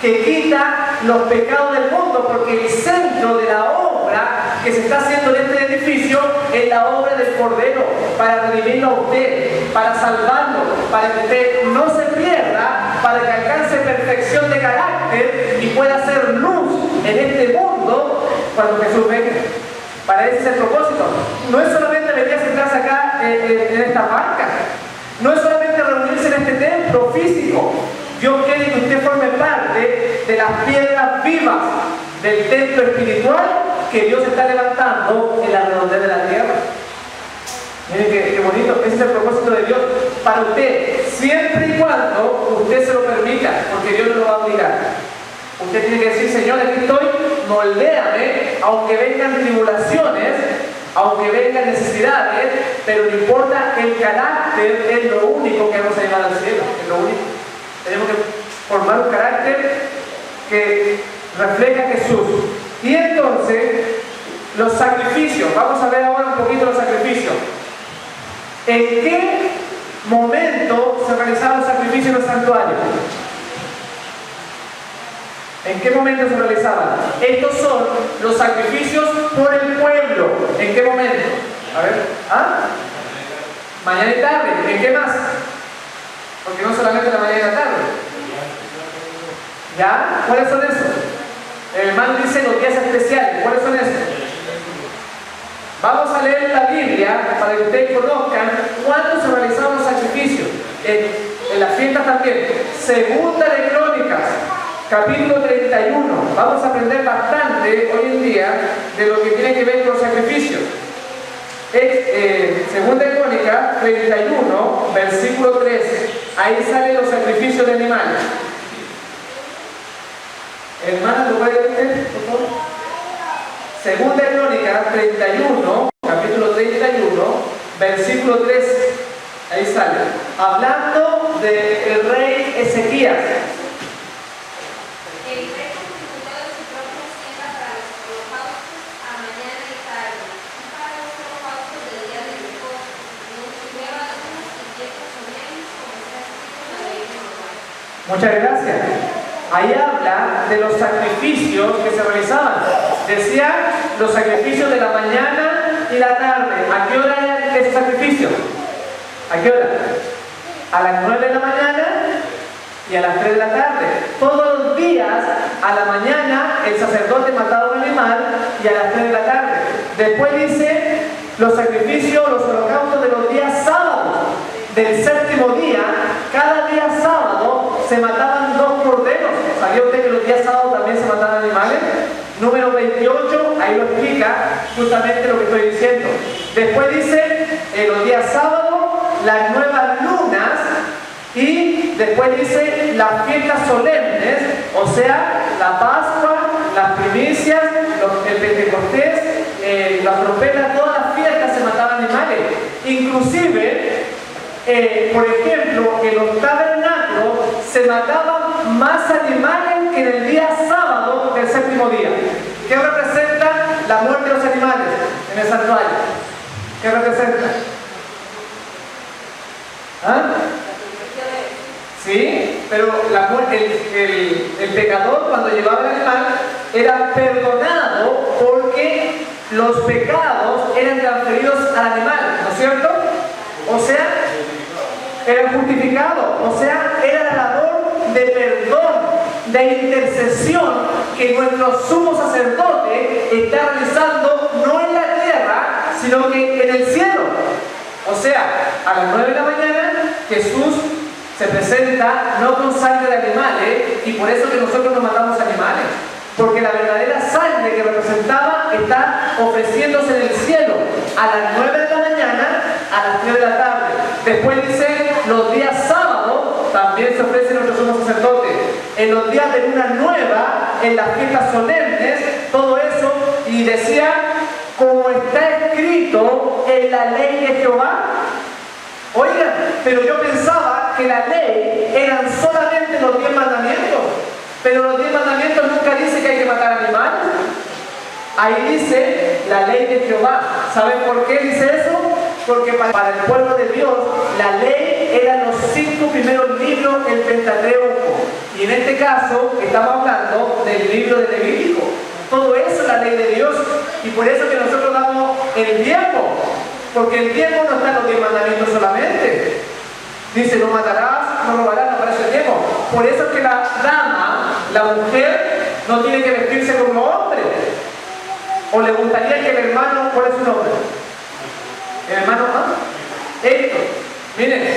que quita los pecados del mundo, porque el centro de la obra que se está haciendo en este edificio es la obra del Cordero, para redimirlo a usted, para salvarlo, para que usted no se pierda, para que alcance perfección de carácter y pueda ser luz en este mundo cuando Jesús venga. Para ese es el propósito. No es solamente venir a sentarse acá en esta banca, no es solamente reunirse en este templo físico. Dios quiere que usted forme parte de las piedras vivas del templo espiritual que Dios está levantando en la redondez de la tierra. Miren qué bonito, ese es el propósito de Dios para usted, siempre y cuando usted se lo permita, porque Dios no lo va a obligar. Usted tiene que decir: Señor, aquí estoy, moldéame, aunque vengan tribulaciones, aunque vengan necesidades, pero no importa, el carácter es lo único que vamos a llevar al cielo, es lo único. Tenemos que formar un carácter que refleja a Jesús. Y entonces, los sacrificios, vamos a ver ahora un poquito los sacrificios. ¿En qué momento se realizaban los sacrificios en el santuario? ¿En qué momento se realizaban? Estos son los sacrificios por el pueblo. ¿En qué momento? A ver, mañana y tarde. ¿En qué más? Porque no solamente la mañana y la tarde. ¿Ya? ¿Cuáles son esos? El hermano dice los días especiales. ¿Cuáles son esos? Vamos a leer la Biblia para que ustedes conozcan cuándo se realizaban los sacrificios. En las fiestas también. Segunda de Crónicas, capítulo 31. Vamos a aprender bastante hoy en día de lo que tiene que ver con los sacrificios. Segunda de Crónicas 31, versículo 3. Ahí salen los sacrificios de animales. Hermanos, ¿lo pueden leer, por favor? Segunda de Crónicas 31, capítulo 31, versículo 3. Ahí sale. Hablando del rey Ezequías. El rey consultó de su propia hacienda para los holocaustos a mañana y tarde, y para los holocaustos del día de reposo, y vacunas y piezas solemnes, como está escrito en la ley de Jehová. Muchas gracias. Ahí habla de los sacrificios que se realizaban. Decía los sacrificios de la mañana y la tarde. ¿A qué hora eran esos sacrificios? ¿A qué hora? A las 9 de la mañana y a las 3 de la tarde. Todos los días, a la mañana, el sacerdote mataba un animal y a las 3 de la tarde. Después dice los sacrificios, los holocaustos de los días sábados. Del séptimo día, cada ¿Sabía usted que los días sábados también se mataban animales? Número 28, ahí lo explica justamente lo que estoy diciendo. Después dice, los días sábados, las nuevas lunas, y después dice las fiestas solemnes, o sea, la Pascua, las primicias, el Pentecostés, las trompetas, todas las fiestas se mataban animales. Inclusive, por ejemplo, en los tabernáculos se mataban más animales que en el día sábado del séptimo día. ¿Qué representa la muerte de los animales en el santuario? ¿Qué representa? ¿Ah? Sí, pero el pecador cuando llevaba el animal era perdonado porque los pecados eran transferidos al animal, ¿no es cierto? O sea, era justificado, o sea, era la labor de perdón, de intercesión que nuestro sumo sacerdote está realizando no en la tierra, sino que en el cielo. O sea, a las 9 de la mañana Jesús se presenta no con sangre de animales, y por eso que nosotros no matamos animales, porque la verdadera sangre que representaba está ofreciéndose en el cielo a las 9 de la mañana, a las 3 de la tarde. Después dice, los días sábados también se ofrece nuestro sumo sacerdote. En los días de luna nueva, en las fiestas solemnes, todo eso, y decía, como está escrito en la ley de Jehová. Oigan, pero yo pensaba que la ley eran solamente los 10 mandamientos, pero los 10 mandamientos nunca dice que hay que matar animales. Ahí dice la ley de Jehová. ¿Saben por qué dice eso? Porque para el pueblo de Dios la ley eran los 5 primeros libros del Pentateuco, y en este caso estamos hablando del libro de Levítico. Todo eso es la ley de Dios, y por eso que nosotros damos el tiempo, porque el tiempo no está en los 10 mandamientos solamente. Dice, no matarás, no robarás, no aparece el tiempo. Por eso es que la dama, la mujer, no tiene que vestirse como hombre. ¿O le gustaría que el hermano, cuál es su nombre? ¿El hermano Héctor? Miren,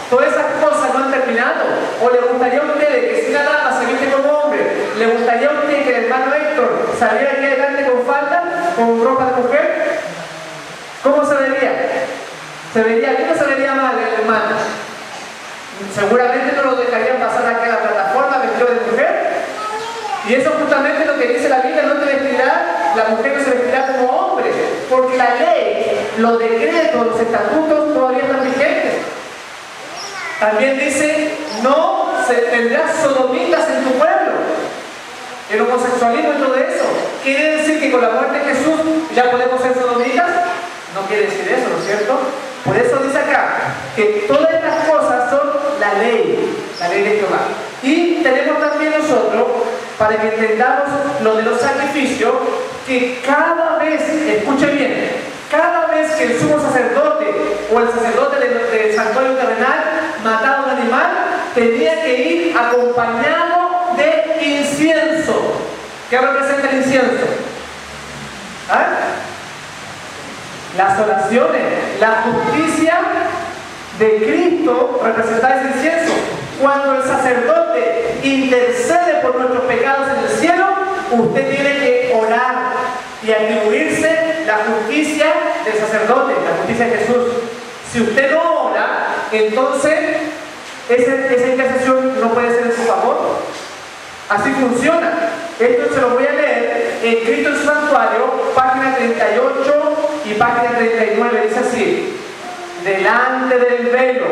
todas esas cosas no han terminado. ¿O le gustaría a ustedes que si una dama se viste como hombre, le gustaría a ustedes que el hermano Héctor saliera aquí adelante con falda, con ropa de mujer? ¿Cómo se vería? ¿Se vería bien o se vería mal el hermano? Seguramente no lo dejarían pasar aquí a la plataforma vestido de mujer. Y eso es justamente lo que dice la Biblia, no te vestirá, la mujer no se vestirá como hombre, porque la ley, los decretos, los estatutos todavía están vigentes. También dice, no se tendrás sodomitas en tu pueblo. El homosexualismo y todo eso. ¿Quiere decir que con la muerte de Jesús ya podemos ser sodomitas? No quiere decir eso, ¿no es cierto? Por eso dice acá que todas estas cosas son la ley de Jehová. Y tenemos también nosotros, para que entendamos lo de los sacrificios, que cada vez, escuche bien, cada vez que el sumo sacerdote o el sacerdote del santuario terrenal mataba un animal, tenía que ir acompañado de incienso. ¿Qué representa el incienso? ¿Ah? Las oraciones, la justicia de Cristo representa ese incienso. Cuando el sacerdote intercede por nuestros pecados en el cielo, usted tiene que orar y atribuirse la justicia del sacerdote, la justicia de Jesús. Si usted no ora, entonces esa intercesión no puede ser en su favor. Así funciona. Esto se lo voy a leer en Cristo en su santuario, página 38 y página 39. Dice así: delante del velo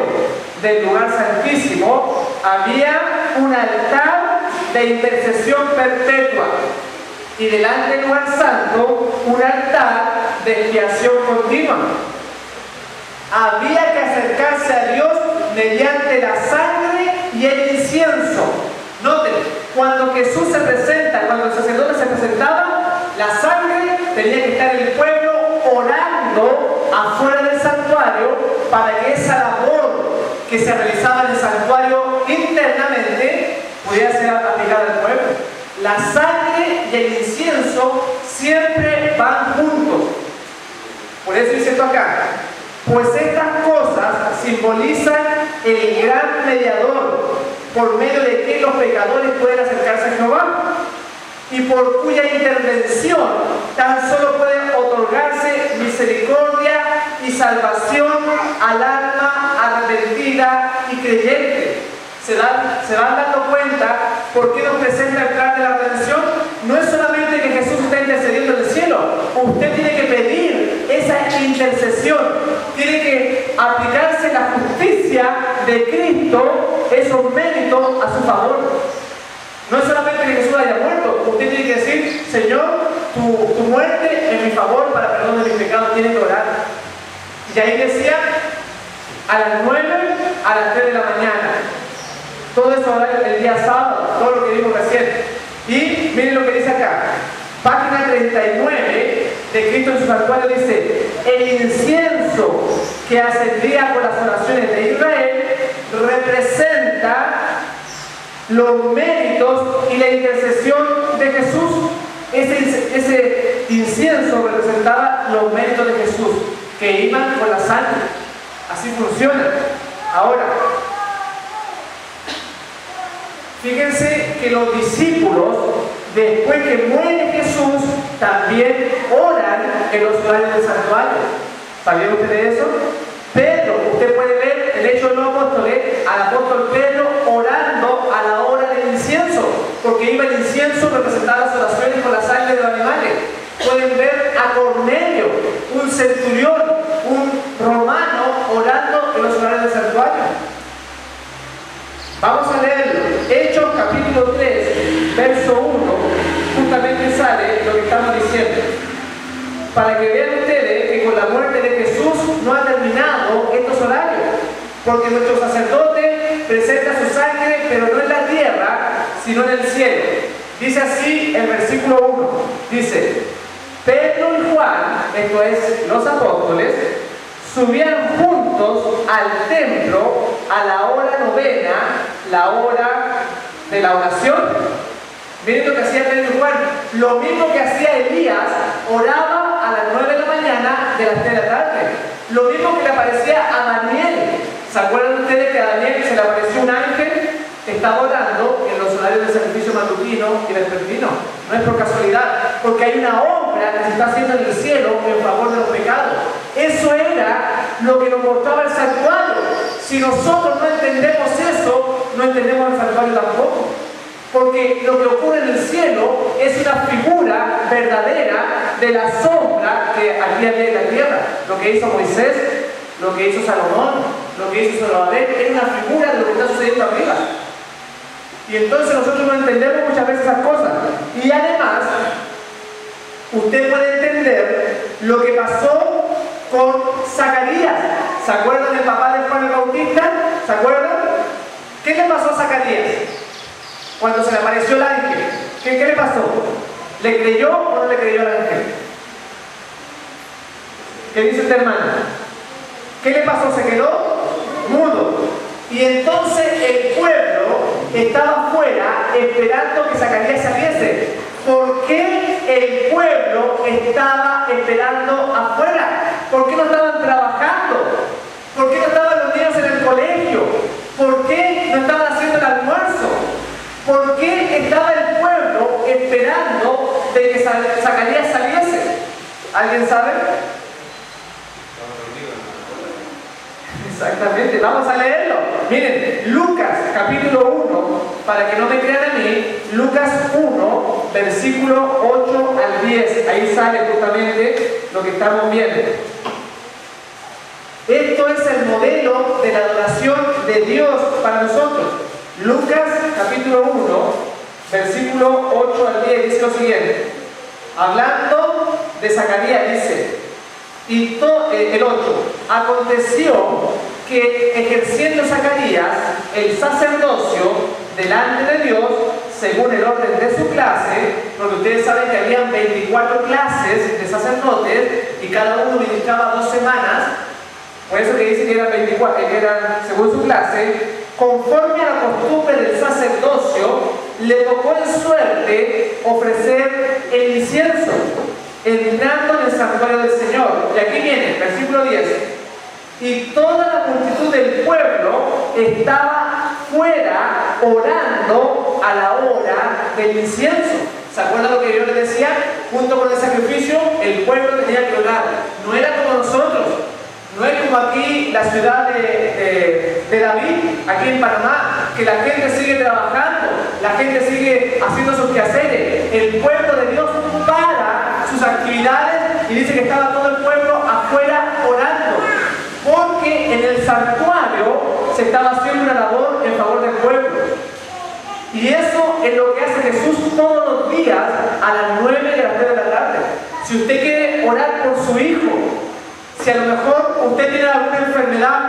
del lugar santísimo había un altar de intercesión perpetua, y delante del lugar santo un altar de expiación continua. Había que acercarse a Dios mediante la sangre y el incienso. Noten, cuando Jesús se presenta, cuando el sacerdote se presentaba, la sangre tenía que estar el pueblo orando afuera del santuario para que esa labor que se realizaba en el santuario internamente pudiera ser aplicada al pueblo. La sangre y el incienso siempre van juntos. Por eso dice esto acá: pues estas cosas simbolizan el gran mediador, por medio de quien los pecadores pueden acercarse a Jehová, y por cuya intervención tan solo puede otorgarse misericordia y salvación al alma arrepentida y creyente. ¿Se van dando cuenta por qué nos presenta el plan de la redención? No es solamente que Jesús está intercediendo en el cielo. Usted tiene que pedir esa intercesión. Tiene que aplicarse la justicia de Cristo, esos méritos a su favor. No es solamente que Jesús haya muerto. Usted tiene que decir: Señor, tu muerte en mi favor para perdón de mis pecados. Tiene que orar. Y ahí decía, a las 9, a las 3 de la mañana. Todo eso el día sábado, todo lo que vimos recién. Y miren lo que dice acá. Página 39 de Cristo en su santuario dice: el incienso que ascendía por las oraciones de Israel representa los méritos y la intercesión de Jesús. Ese incienso representaba los méritos de Jesús que iban con la sangre. Así funciona. Ahora, fíjense que los discípulos, después que muere Jesús, también oran en los lugares del santuario. ¿Sabían ustedes eso? Pedro, usted puede ver el Hecho de los Apóstoles, al apóstol Pedro orando a la hora del incienso, porque iba el incienso representaba las oraciones con la sangre de los animales. Pueden ver a Cornelio, un centurión, un romano, orando en los lugares del santuario. Vamos a leerlo. Hechos capítulo 3, verso 1, justamente sale lo que estamos diciendo. Para que vean ustedes que con la muerte de Jesús no ha terminado estos horarios. Porque nuestro sacerdote presenta su sangre, pero no en la tierra, sino en el cielo. Dice así el versículo 1. Dice: Pedro y Juan, esto es los apóstoles, subían juntos al templo a la hora novena, la hora de la oración. Miren lo que hacía Pedro y Juan. Lo mismo que hacía Elías, oraba a las 9 de la mañana de las 3 de la tarde. Lo mismo que le aparecía a Daniel. ¿Se acuerdan ustedes que a Daniel se le apareció un ángel? Estaba orando en los horarios del sacrificio matutino y vespertino. No es por casualidad, porque hay una obra que se está haciendo en el cielo en favor de los pecados. Eso era lo que nos mostraba el santuario. Si nosotros no entendemos eso, no entendemos el santuario tampoco. Porque lo que ocurre en el cielo es una figura verdadera de la sombra que aquí había en la tierra. Lo que hizo Moisés, lo que hizo Salomón, lo que hizo Zorobabel, es una figura de lo que está sucediendo arriba. Y entonces nosotros no entendemos muchas veces esas cosas. Y además, usted puede entender lo que pasó con Zacarías. ¿Se acuerdan del papá de Juan el Bautista? ¿Se acuerdan? ¿Qué le pasó a Zacarías cuando se le apareció el ángel? ¿Qué le pasó? ¿Le creyó o no le creyó al ángel? ¿Qué dice esta hermana? ¿Qué le pasó? Se quedó mudo. Y entonces el pueblo estaba afuera esperando que Zacarías saliese. ¿Por qué el pueblo estaba esperando afuera? ¿Por qué no estaban trabajando? ¿Por qué no estaban los niños en el colegio? ¿Por qué no estaban haciendo el almuerzo? ¿Por qué estaba el pueblo esperando de que Zacarías saliese? ¿Alguien sabe? Exactamente, vamos a leerlo. Miren, Lucas capítulo 1, para que no me crean a mí, Lucas 1, versículo 8 al 10. Ahí sale justamente lo que estamos viendo. Esto es el modelo de la adoración de Dios para nosotros. Lucas capítulo 1, versículo 8 al 10, dice lo siguiente. Hablando de Zacarías, dice, y el 8, aconteció que ejerciendo Zacarías el sacerdocio delante de Dios, según el orden de su clase, porque ustedes saben que habían 24 clases de sacerdotes y cada uno ministraba 2 semanas, por eso que dice que eran 24, que eran según su clase, conforme a la costumbre del sacerdocio, le tocó en suerte ofrecer el incienso, entrando en el santuario del Señor. Y aquí viene, versículo 10. Y toda la multitud del pueblo estaba fuera orando a la hora del incienso. ¿Se acuerdan lo que yo les decía? Junto con el sacrificio, el pueblo tenía que orar. No era como nosotros. No es como aquí, la ciudad de David, aquí en Panamá, que la gente sigue trabajando, la gente sigue haciendo sus quehaceres. El pueblo de Dios para sus actividades y dice que estaba todo el pueblo afuera orando. Porque en el santuario se estaba haciendo una labor en favor del pueblo. Y eso es lo que hace Jesús todos los días a las 9 y a las 3 de la tarde. Si usted quiere orar por su hijo, si a lo mejor usted tiene alguna enfermedad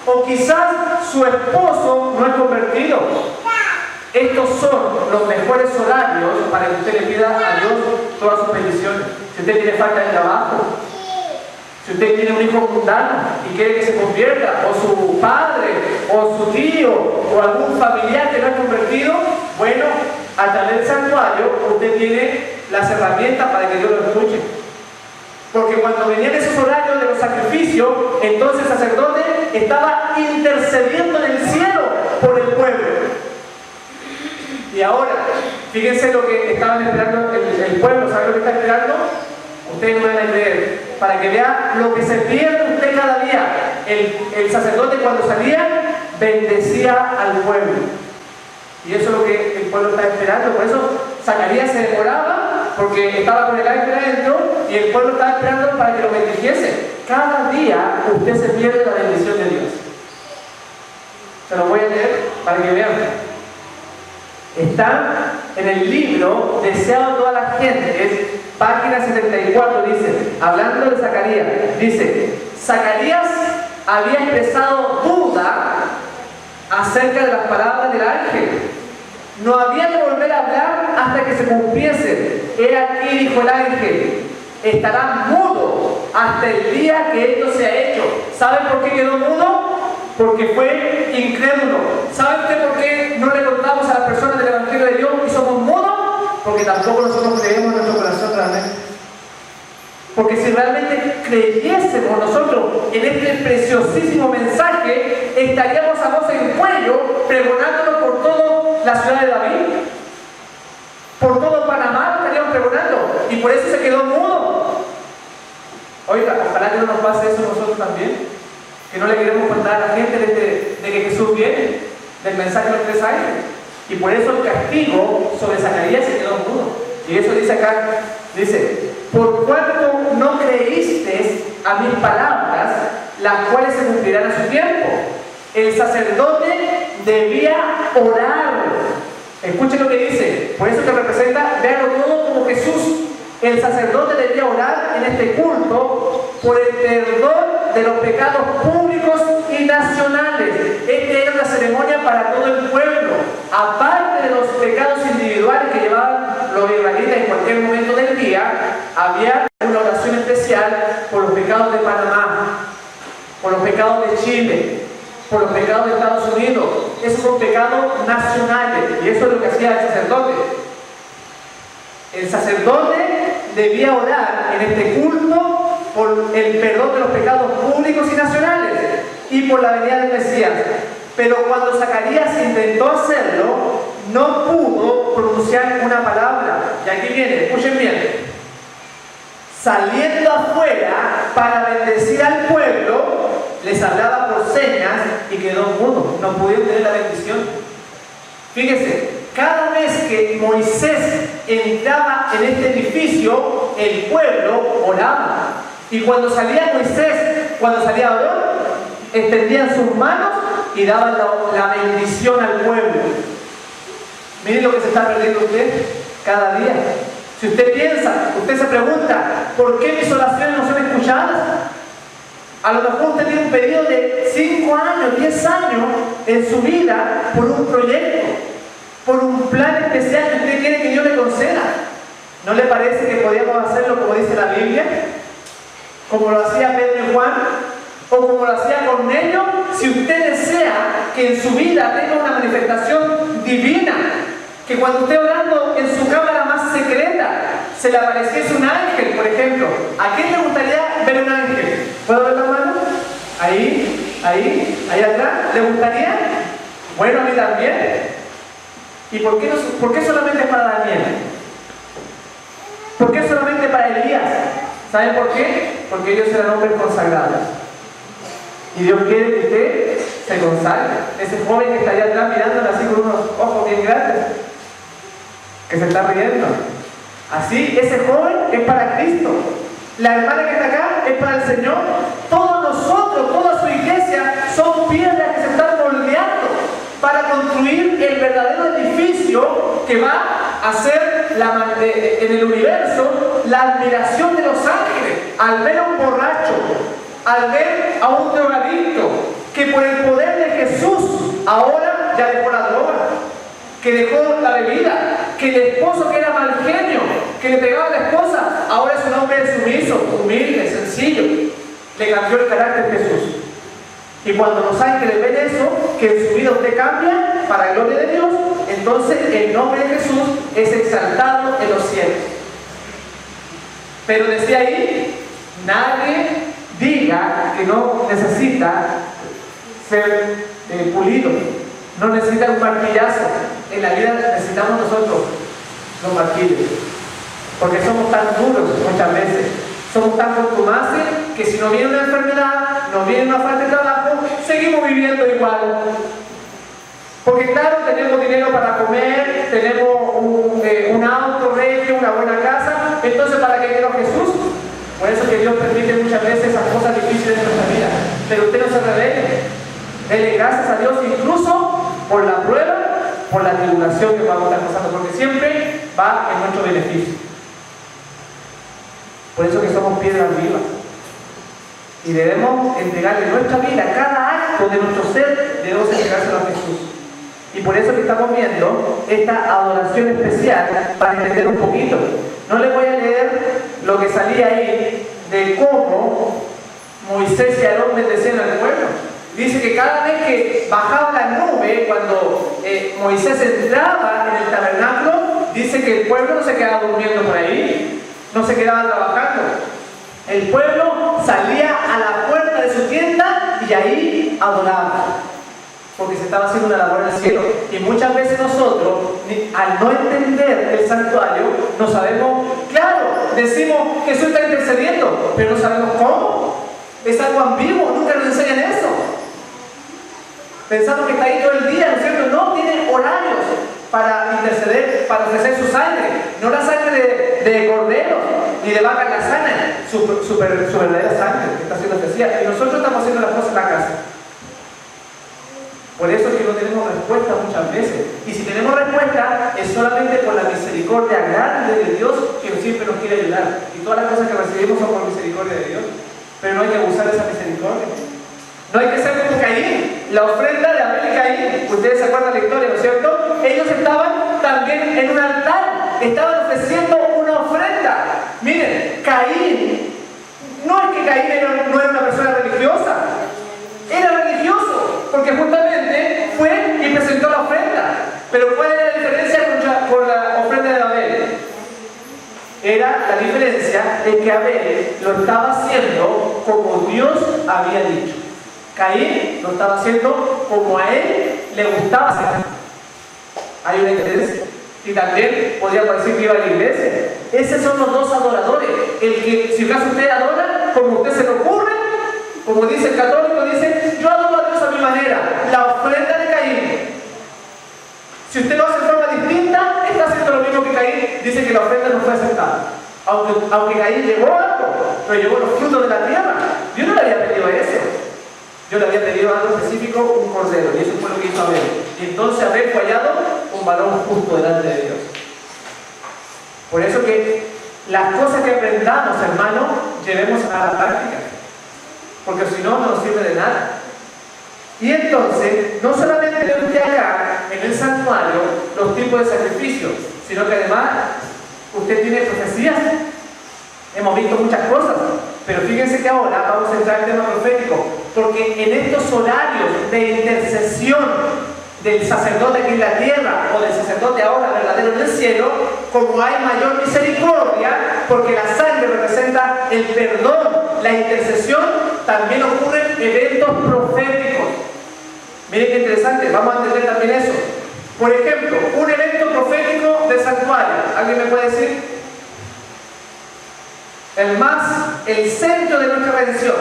o quizás su esposo no es convertido, estos son los mejores horarios para que usted le pida a Dios todas sus peticiones. Si usted tiene falta de trabajo, si usted tiene un hijo mundano y quiere que se convierta, o su padre, o su tío, o algún familiar que no es convertido, bueno, a través del santuario usted tiene las herramientas para que Dios lo escuche. Porque cuando venían esos horarios de los sacrificios, entonces el sacerdote estaba intercediendo en el cielo por el pueblo. Y ahora, fíjense lo que estaban esperando el pueblo. ¿Saben lo que está esperando? Ustedes no van a creer. Para que vea lo que se pierde usted cada día. El sacerdote cuando salía, bendecía al pueblo. Y eso es lo que el pueblo está esperando. Por eso Zacarías se demoraba, porque estaba con el ángel adentro y el pueblo estaba esperando para que lo bendijese. Cada día usted se pierde la bendición de Dios. Se lo voy a leer para que vean. Está en el libro Deseado de todas las gentes, página 74, dice, hablando de Zacarías, dice: Zacarías había expresado duda acerca de las palabras del ángel. No había de volver a hablar hasta que se cumpliese. He aquí, dijo el ángel, estará mudo hasta el día que esto sea hecho. ¿Saben por qué quedó mudo? Porque fue incrédulo. ¿Saben usted por qué no le contamos a las personas del Evangelio de Dios y somos mudos? Porque tampoco nosotros creemos en nuestro corazón realmente. Porque si realmente creyésemos nosotros en este preciosísimo mensaje, estaríamos a voz en cuello pregonándolo por toda la ciudad de David, por todo Panamá estaríamos pregonando, y por eso se quedó mudo. Oiga, ojalá que no nos pase eso a nosotros también, que no le queremos contar a la gente de que Jesús viene, del mensaje de los 3 ángeles, y por eso el castigo sobre Zacarías se quedó mudo. Y eso dice acá, dice: por cuanto no creísteis a mis palabras, las cuales se cumplirán a su tiempo. El sacerdote debía orar. Escuchen lo que dice. Por eso que representa, véanlo todo como Jesús. El sacerdote debía orar en este culto por el perdón de los pecados públicos y nacionales. Esta era una ceremonia para todo el pueblo. Aparte de los pecados individuales que llevaban los israelitas en cualquier momento del día, había una oración especial por los pecados de Panamá, por los pecados de Chile, por los pecados de Estados Unidos. Esos son pecados nacionales, y eso es lo que hacía el sacerdote. El sacerdote debía orar en este culto por el perdón de los pecados públicos y nacionales y por la venida del Mesías. Pero cuando Zacarías intentó hacerlo, no pudo pronunciar una palabra. Y aquí viene, escuchen bien. Saliendo afuera para bendecir al pueblo, les hablaba por señas y quedó mudo. No pudieron tener la bendición. Fíjense, cada vez que Moisés entraba en este edificio, el pueblo oraba. Y cuando salía Moisés, cuando salía Aarón, extendían sus manos y daban la bendición al pueblo. Miren lo que se está perdiendo usted cada día. Si usted piensa, usted se pregunta, ¿por qué mis oraciones no son escuchadas? A lo mejor usted tiene un periodo de 5 años, 10 años en su vida por un proyecto, por un plan especial que usted quiere que Dios le conceda. ¿No le parece que podíamos hacerlo como dice la Biblia? Como lo hacía Pedro y Juan, o como lo hacía Cornelio. Si usted desea que en su vida tenga una manifestación divina, que cuando esté orando en su cámara más secreta se le apareciese un ángel, por ejemplo, ¿a quién le gustaría ver un ángel? ¿Puedo ver la mano? Ahí atrás, ¿le gustaría? Bueno, a mí también. ¿Y por qué solamente para Daniel? ¿Por qué solamente para Elías? ¿Saben por qué? Porque ellos eran hombres consagrados. Y Dios quiere que usted se consagre. Ese joven que está allá atrás mirándole así con unos ojos bien grandes, que se está riendo. Así, ese joven es para Cristo. La hermana que está acá es para el Señor. Todos nosotros, toda su iglesia, son piedras que se están moldeando para construir el verdadero edificio que va a ser en el universo la admiración de los ángeles. Al ver a un borracho, al ver a un drogadicto, que por el poder de Jesús ahora ya dejó la droga, que dejó la bebida, que el esposo que era mal genio, que le pegaba a la esposa, ahora es un hombre sumiso, humilde, sencillo. Le cambió el carácter Jesús. Y cuando los ángeles ven eso, que en su vida usted cambia para la gloria de Dios, entonces el nombre de Jesús es exaltado en los cielos. Pero desde ahí, nadie diga que no necesita ser pulido, no necesita un martillazo. En la vida necesitamos nosotros los martillos, porque somos tan duros muchas veces, somos tan contumaces que si nos viene una enfermedad, nos viene una falta de trabajo, seguimos viviendo igual. Porque claro, tenemos dinero para comer, tenemos un auto regio, una buena casa, entonces ¿para qué quiero Jesús? Por eso que Dios permite muchas veces esas cosas difíciles en nuestra vida. Pero usted no se rebele. Dele gracias a Dios incluso por la prueba, por la tribulación que vamos a estar pasando, porque siempre va en nuestro beneficio. Por eso que somos piedras vivas. Y debemos entregarle nuestra vida, cada acto de nuestro ser, debemos entregárselo a Jesús. Y por eso que estamos viendo esta adoración especial para entender un poquito. No les voy a leer lo que salía ahí de cómo Moisés y Aarón bendecían al pueblo. Dice que cada vez que bajaba la nube, cuando Moisés entraba en el tabernáculo, dice que el pueblo no se quedaba durmiendo por ahí, no se quedaba trabajando. El pueblo salía a la puerta de su tienda y ahí adoraba, porque se estaba haciendo una labor en el cielo. Y muchas veces nosotros, al no entender el santuario, no sabemos, claro, decimos que Jesús está intercediendo, pero no sabemos cómo. Es algo ambiguo, nunca nos enseñan eso. Pensamos que está ahí todo el día, ¿no es cierto? No, tiene horarios para interceder, para ofrecer su sangre. No la sangre de cordero, ni de vaca la sana, su verdadera sangre que está siendo ofrecida. Y nosotros estamos haciendo las cosas en la casa. Por eso es que no tenemos respuesta muchas veces. Y si tenemos respuesta, es solamente por la misericordia grande de Dios que siempre nos quiere ayudar. Y todas las cosas que recibimos son por misericordia de Dios. Pero no hay que abusar de esa misericordia. No hay que ser como Caín. La ofrenda de Abel y Caín, ustedes se acuerdan de la historia, ¿no es cierto? Ellos estaban también en un altar, estaban ofreciendo una ofrenda. Miren, Caín, no es que Caín no era una persona religiosa, era religioso, porque justamente fue y presentó la ofrenda. Pero ¿cuál era la diferencia con la ofrenda de Abel? La diferencia es que Abel lo estaba haciendo como Dios había dicho. Caín lo estaba haciendo como a él le gustaba hacer. Hay una diferencia. Y también podríamos decir que iba a la iglesia. Esos son los dos adoradores. El que, si acaso usted adora como usted se le ocurre, como dice el católico, dice: yo adoro a Dios a mi manera. La ofrenda de Caín. Si usted lo hace de forma distinta, está haciendo lo mismo que Caín. Dice que la ofrenda no fue aceptada. Aunque Caín llevó algo, pero llevó los frutos de la tierra. Dios no le había pedido eso. Yo le había pedido algo específico, un cordero, y eso fue lo que hizo Abel. Y entonces Abel fue hallado un varón justo delante de Dios. Por eso que las cosas que aprendamos, hermano, llevemos a la práctica. Porque si no, no nos sirve de nada. Y entonces, no solamente ve usted acá, en el santuario, los tipos de sacrificios, sino que además, usted tiene profecías. Hemos visto muchas cosas. Pero fíjense que ahora vamos a entrar en el tema profético, porque en estos horarios de intercesión del sacerdote aquí en la tierra o del sacerdote ahora verdadero en el cielo, como hay mayor misericordia, porque la sangre representa el perdón, la intercesión, también ocurren eventos proféticos. Miren qué interesante, vamos a entender también eso. Por ejemplo, un evento profético del santuario. ¿Alguien me puede decir? El centro de nuestra redención.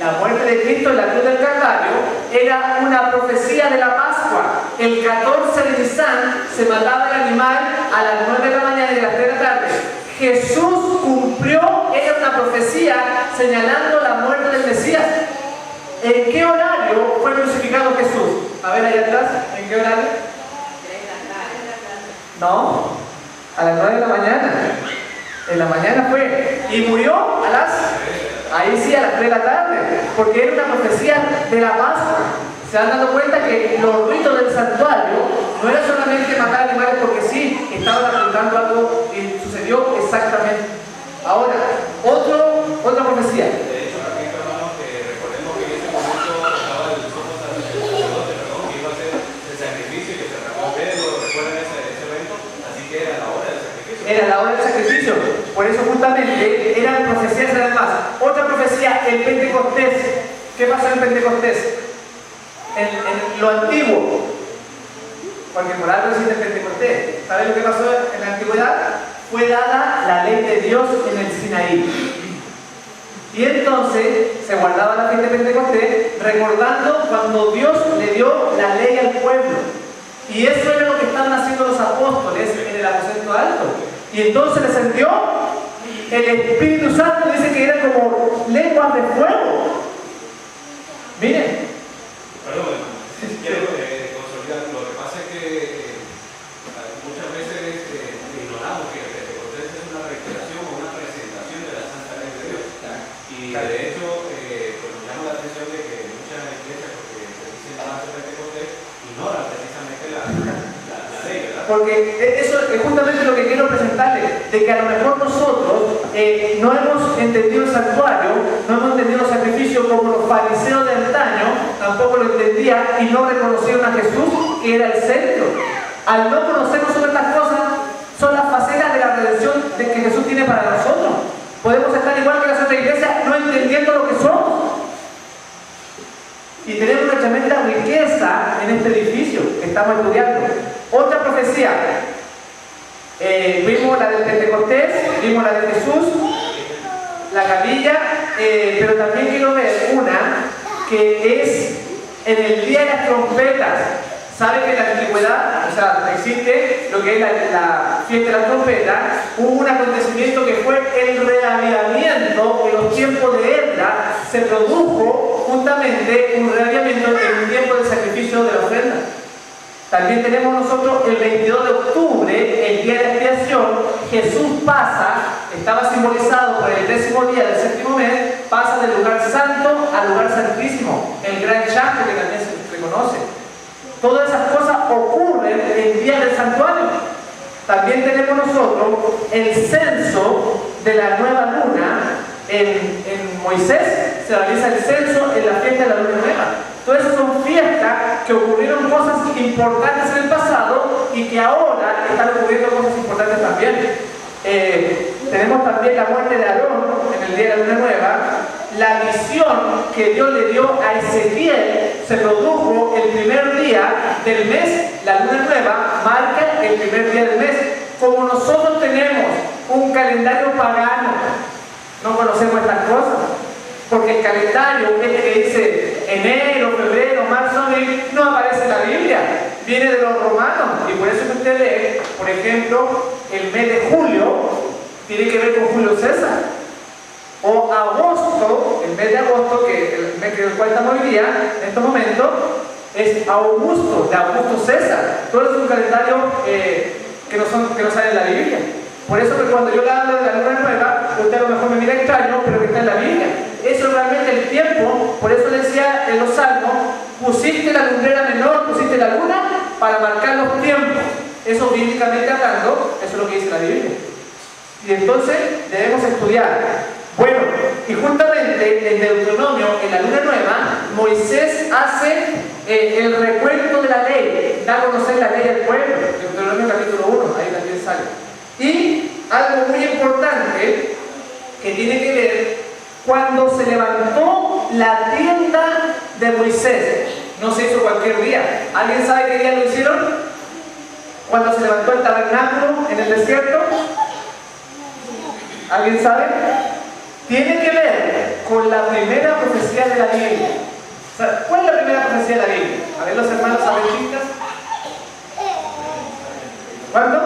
La muerte de Cristo en la cruz del Calvario era una profecía de la Pascua. El 14 de Nisan se mataba el animal a las 9 de la mañana y a las 3 de la tarde. Jesús cumplió, era una profecía señalando la muerte del Mesías. ¿En qué horario fue crucificado Jesús? A ver, ahí atrás, ¿en qué horario? No, a las 9 de la mañana. En la mañana fue. Y murió a las... Ahí sí, a las 3 de la tarde. Porque era una profecía de la Pascua. Se han dado cuenta que los ritos del santuario no era solamente matar animales porque sí, estaban apuntando algo y sucedió exactamente. Ahora, otra profecía. De hecho, repito, hermano, que recordemos que en ese momento estaba el sumo sacerdote, que iba a hacer el sacrificio y que se arrancó Pedro. ¿Recuerdan ese evento? Así que era la hora del sacrificio. Era la hora del sacrificio. Por eso justamente eran profecías además. Otra profecía, el Pentecostés. ¿Qué pasó en Pentecostés? En lo antiguo. Porque por algo existe el Pentecostés. ¿Sabes lo que pasó en la antigüedad? Fue dada la ley de Dios en el Sinaí. Y entonces se guardaba la fiesta de Pentecostés recordando cuando Dios le dio la ley al pueblo. Y eso era lo que estaban haciendo los apóstoles en el aposento alto. Y entonces descendió el Espíritu Santo, dice que era como lenguas de fuego. Miren. Perdón, quiero consolidar. Lo que pasa es que muchas veces ignoramos que el Pentecostés es una reiteración o una presentación de la Santa Ley de Dios. Y de hecho, pues nos llama la atención de que muchas iglesias, porque se dicen más sobre Pentecostés, ignoran precisamente la ley, ¿verdad? Porque eso es justamente lo que quiero presentarles, de que a lo mejor nosotros no hemos entendido el santuario, no hemos entendido los sacrificios como los fariseos de antaño, tampoco lo entendían y no reconocieron a Jesús, que era el centro. Al no conocer nosotros estas cosas, son las facetas de la redención que Jesús tiene para nosotros. Podemos estar igual que las otras iglesias, no entendiendo lo que somos. Y tenemos una tremenda riqueza en este edificio que estamos estudiando. Otra profecía. Vimos la del Pentecostés, vimos la de Jesús, la capilla, pero también quiero ver una que es en el día de las trompetas. ¿Saben que en la antigüedad, o sea, existe lo que es la fiesta de las trompetas? Hubo un acontecimiento que fue el reavivamiento en los tiempos de Esdras. Se produjo justamente un reavivamiento en el tiempo del sacrificio de la ofrenda. También tenemos nosotros el 22 de octubre, el día de expiación. Jesús pasa, estaba simbolizado por el 10º día del 7º mes, pasa del lugar santo al lugar santísimo, el gran chasco que también se reconoce. Todas esas cosas ocurren el día del santuario. También tenemos nosotros el censo de la nueva luna. En Moisés se realiza el censo en la fiesta de la luna nueva. Todas esas son fiestas que ocurrieron cosas importantes en el pasado y que ahora están ocurriendo cosas importantes también. Tenemos también la muerte de Aarón en el día de la luna nueva. La visión que Dios le dio a Ezequiel se produjo el primer día del mes. La luna nueva marca el primer día del mes. Como nosotros tenemos un calendario pagano, no conocemos estas cosas, porque el calendario que dice enero, febrero, marzo, abril, no aparece en la Biblia, viene de los romanos. Y por eso que usted ve, por ejemplo, el mes de julio tiene que ver con Julio César. O agosto, el mes de agosto, que el mes del cual estamos hoy día, en estos momentos, es Augusto, de Augusto César. Todo es un calendario que no sale en la Biblia. Por eso que cuando yo le hablo de la luna nueva, usted a lo mejor me mira extraño, pero que está en la Biblia. Eso es realmente el tiempo. Por eso decía en los Salmos, pusiste la lumbrera menor, pusiste la luna para marcar los tiempos. Eso bíblicamente hablando, eso es lo que dice la Biblia. Y entonces debemos estudiar. Bueno, y justamente en Deuteronomio, en la luna nueva, Moisés hace el recuento de la ley, da a conocer la ley al pueblo. Deuteronomio capítulo 1, ahí también sale. Y algo muy importante que tiene que ver cuando se levantó la tienda cualquier día. ¿Alguien sabe qué día lo hicieron? ¿Cuándo se levantó el tabernáculo en el desierto? ¿Alguien sabe? Tiene que ver con la primera profecía de la Biblia. O sea, ¿cuál es la primera profecía de la Biblia? A ver, los hermanos adventistas. ¿Cuándo?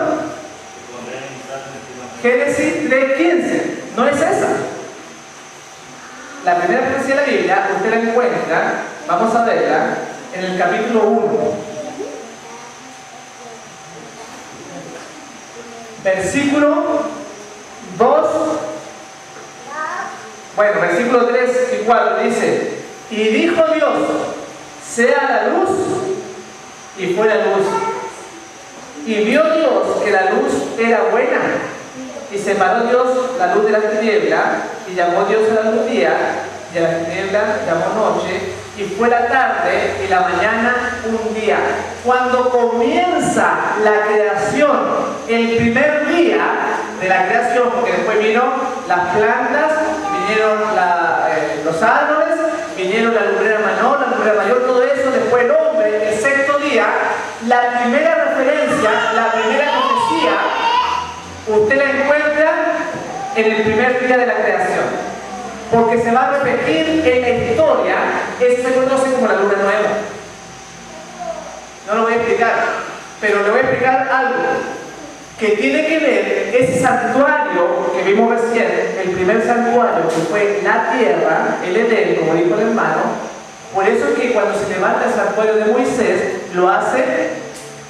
Génesis 3:15. No es esa. La primera profecía de la Biblia, usted la encuentra, vamos a verla, en el capítulo 1. Versículo 2. Bueno, versículo 3 y 4 dice: y dijo Dios, sea la luz, y fue la luz. Y vio Dios que la luz era buena, y separó Dios la luz de la tiniebla, y llamó Dios a la luz día, y a la tiniebla llamó noche, y fue la tarde y la mañana un día. Cuando comienza la creación, el primer día de la creación, porque después vino las plantas, vinieron los árboles, vinieron la lumbrera menor, la lumbrera mayor, todo eso, después el hombre, el sexto día, la primera referencia, la primera profecía, usted la encuentra en el primer día de la creación. Porque se va a repetir en la historia, eso se conoce como la luna nueva. No lo voy a explicar, pero le voy a explicar algo que tiene que ver ese santuario que vimos recién, el primer santuario que fue la tierra, el Edén, como dijo el hermano. Por eso es que cuando se levanta el santuario de Moisés, lo hace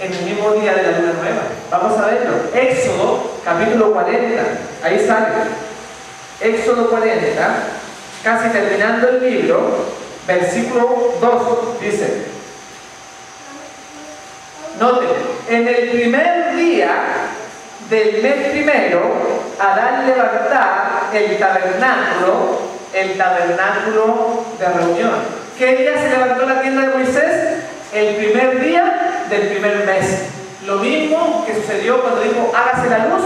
en el mismo día de la luna nueva. Vamos a verlo. Éxodo, capítulo 40, ahí sale. Éxodo 40, casi terminando el libro, versículo 2, dice: noten, en el primer día del mes primero harán levantar el tabernáculo de reunión. ¿Qué día se levantó la tienda de Moisés? El primer día del primer mes. Lo mismo que sucedió cuando dijo hágase la luz,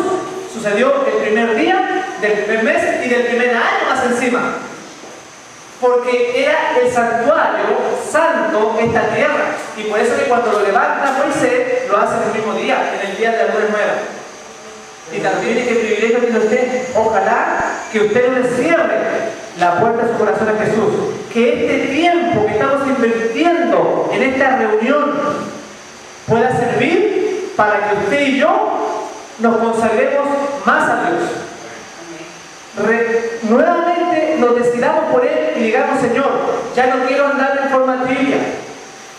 sucedió el primer día del primer mes y del primer año más encima. Porque era el santuario santo esta tierra. Y por eso que cuando lo levanta Moisés, lo hace en el mismo día, en el día de la luna nueva. Y también qué privilegio tiene usted. Ojalá que usted no le cierre la puerta de su corazón a Jesús. Que este tiempo que estamos invirtiendo en esta reunión pueda servir para que usted y yo nos consagremos más a Dios. Nuevamente nos decidamos por Él y digamos: Señor, ya no quiero andar en forma tibia,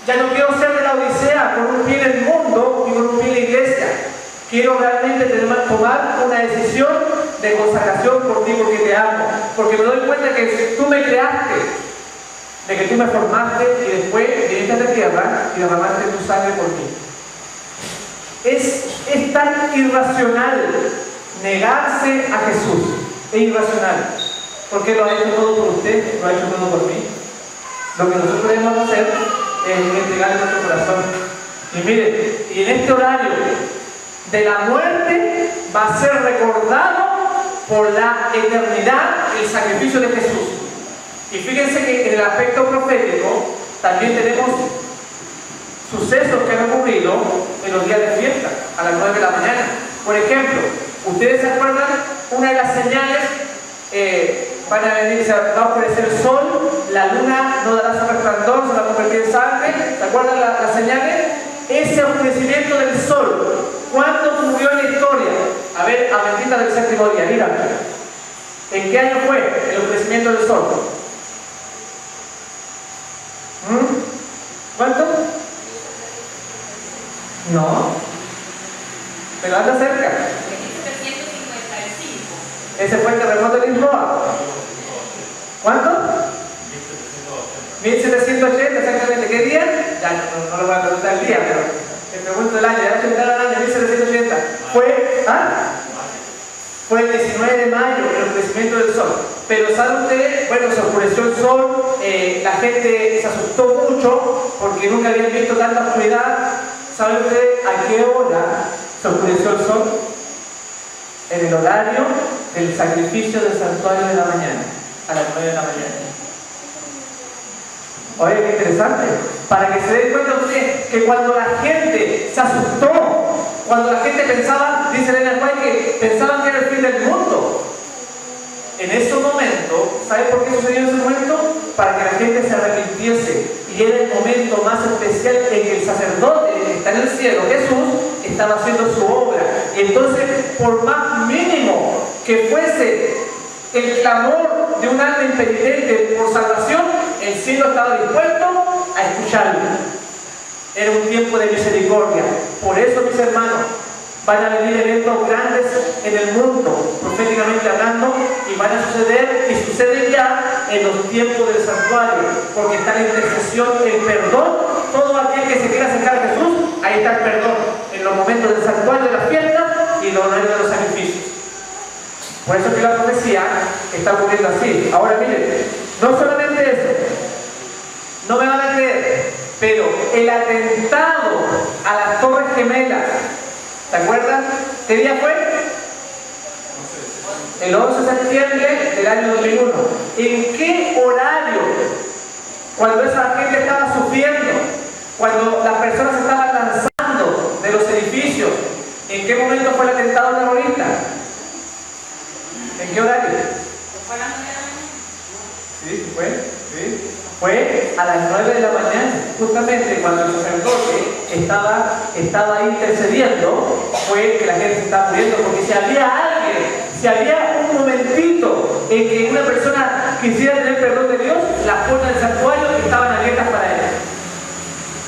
ya no quiero ser de la Odisea con un pie en el mundo y con un pie en la iglesia. Quiero realmente tomar una decisión de consagración por ti, porque te amo, porque me doy cuenta que tú me creaste, de que tú me formaste y después viniste a esta tierra y derramaste tu sangre por mí. Es tan irracional negarse a Jesús. Es irracional, porque lo ha hecho todo por usted, lo ha hecho todo por mí. Lo que nosotros debemos hacer es entregarle nuestro corazón. Y miren, y en este horario de la muerte va a ser recordado por la eternidad el sacrificio de Jesús. Y fíjense que en el aspecto profético también tenemos sucesos que han ocurrido en los días de fiesta, a las 9 de la mañana. Por ejemplo, ¿ustedes se acuerdan? Una de las señales, van a venir, se va a oscurecer el sol, la luna no dará su resplandor, se va a convertir en sangre. ¿Se acuerdan las señales? Ese oscurecimiento del sol, ¿cuándo ocurrió en la historia? A ver, Adventista del séptimo día, díganme. ¿En qué año fue el oscurecimiento del sol? ¿Cuánto? No. Pero anda cerca. Ese fue el terremoto de Lisboa. ¿Cuánto? 1780, exactamente. ¿Qué día? Ya no lo voy a preguntar el día, pero te pregunto el año. Ya se el año 1780. Fue el 19 de mayo, el oscurecimiento del sol. Pero ¿sabe usted? Bueno, se oscureció el sol, la gente se asustó mucho porque nunca habían visto tanta oscuridad. ¿Sabe usted a qué hora se oscureció el sol? En el horario del sacrificio del santuario de la mañana, a las 9 de la mañana. Oye, qué interesante. Para que se den cuenta ustedes que cuando la gente se asustó, cuando la gente pensaba, dice Elena White, que pensaban que era el fin del mundo. En ese momento, ¿sabe por qué sucedió en ese momento? Para que la gente se arrepintiese. Y era el momento más especial en que el sacerdote que está en el cielo, Jesús, estaba haciendo su obra. Y entonces, por más mínimo que fuese el clamor de un alma impenitente por salvación, el cielo estaba dispuesto a escucharlo. Era un tiempo de misericordia. Por eso, mis hermanos, van a venir eventos grandes en el mundo, proféticamente hablando, y van a suceder, y suceden ya en los tiempos del santuario, porque está la intercesión, el perdón. Todo aquel que se quiera acercar a Jesús, ahí está el perdón, en los momentos del santuario, de las fiestas y los horarios de los sacrificios. Por eso que la profecía está ocurriendo así. Ahora miren, no solamente eso, no me van a creer, pero el atentado a las Torres Gemelas, ¿se acuerdan? ¿Qué día fue? El 11 de septiembre del año 2001. ¿En qué horario? Cuando esa gente estaba sufriendo, cuando las personas estaban lanzando de los edificios, ¿en qué momento fue el atentado terrorista? ¿En qué horario? Sí, fue. Sí. Fue a las 9 de la mañana, justamente cuando el sacerdote estaba ahí intercediendo, fue que la gente se estaba muriendo, porque si había un momentito en que una persona quisiera tener perdón de Dios, las puertas del santuario estaban abiertas para él.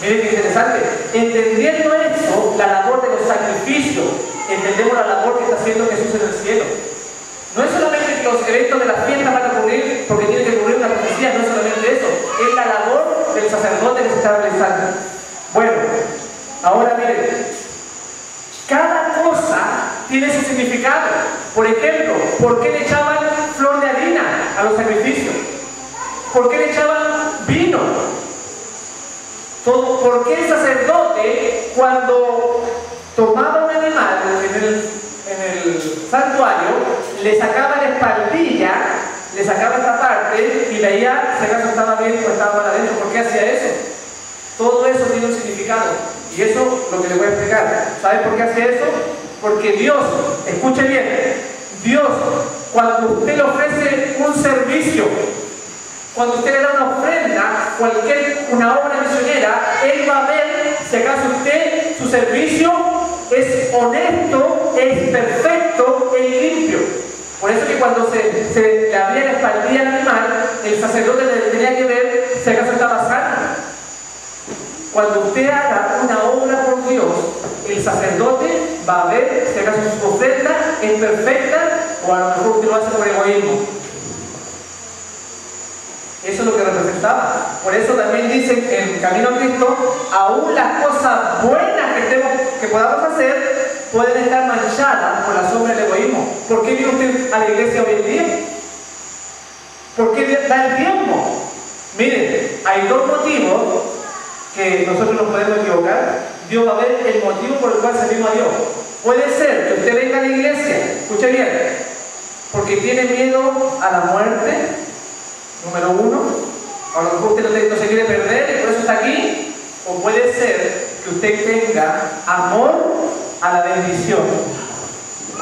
Miren qué interesante. Entendiendo eso, la labor de los sacrificios, entendemos la labor que está haciendo Jesús en el cielo. No es solamente que los eventos de las fiestas van a ocurrir porque tiene que ocurrir una profecía, no es solamente eso, es la labor del sacerdote que se está realizando. Bueno, ahora miren, cada cosa tiene su significado. Por ejemplo, ¿por qué le echaban flor de harina a los sacrificios? ¿Por qué le echaban vino? ¿Por qué el sacerdote, cuando tomaba un animal en el santuario, le sacaba la espaldilla, le sacaba esta parte y veía si acaso estaba bien o estaba mal adentro? ¿Por qué hacía eso? Todo eso tiene un significado. Y eso es lo que le voy a explicar. ¿Sabe por qué hacía eso? Porque Dios, escuche bien, Dios, cuando usted le ofrece un servicio, cuando usted le da una ofrenda, una obra misionera, Él va a ver si acaso su servicio es honesto, es perfecto, es limpio. Por eso que cuando se le abría la espaldilla al animal, el sacerdote le tenía que ver si acaso estaba sano. Cuando usted haga una obra por Dios, el sacerdote va a ver si acaso su ofrenda es perfecta o a lo mejor usted lo hace por egoísmo. Eso es lo que representaba. Por eso también dicen en Camino a Cristo, aún las cosas buenas que podamos hacer pueden estar manchadas por la sombra del egoísmo. ¿Por qué viene usted a la iglesia hoy en día? ¿Por qué da el diezmo? Miren, hay dos motivos que nosotros nos podemos equivocar. Dios va a ver el motivo por el cual salimos a Dios. Puede ser que usted venga a la iglesia, escuche bien, porque tiene miedo a la muerte, número uno. A lo mejor usted no se quiere perder y por eso está aquí. O puede ser que usted tenga amor a la bendición,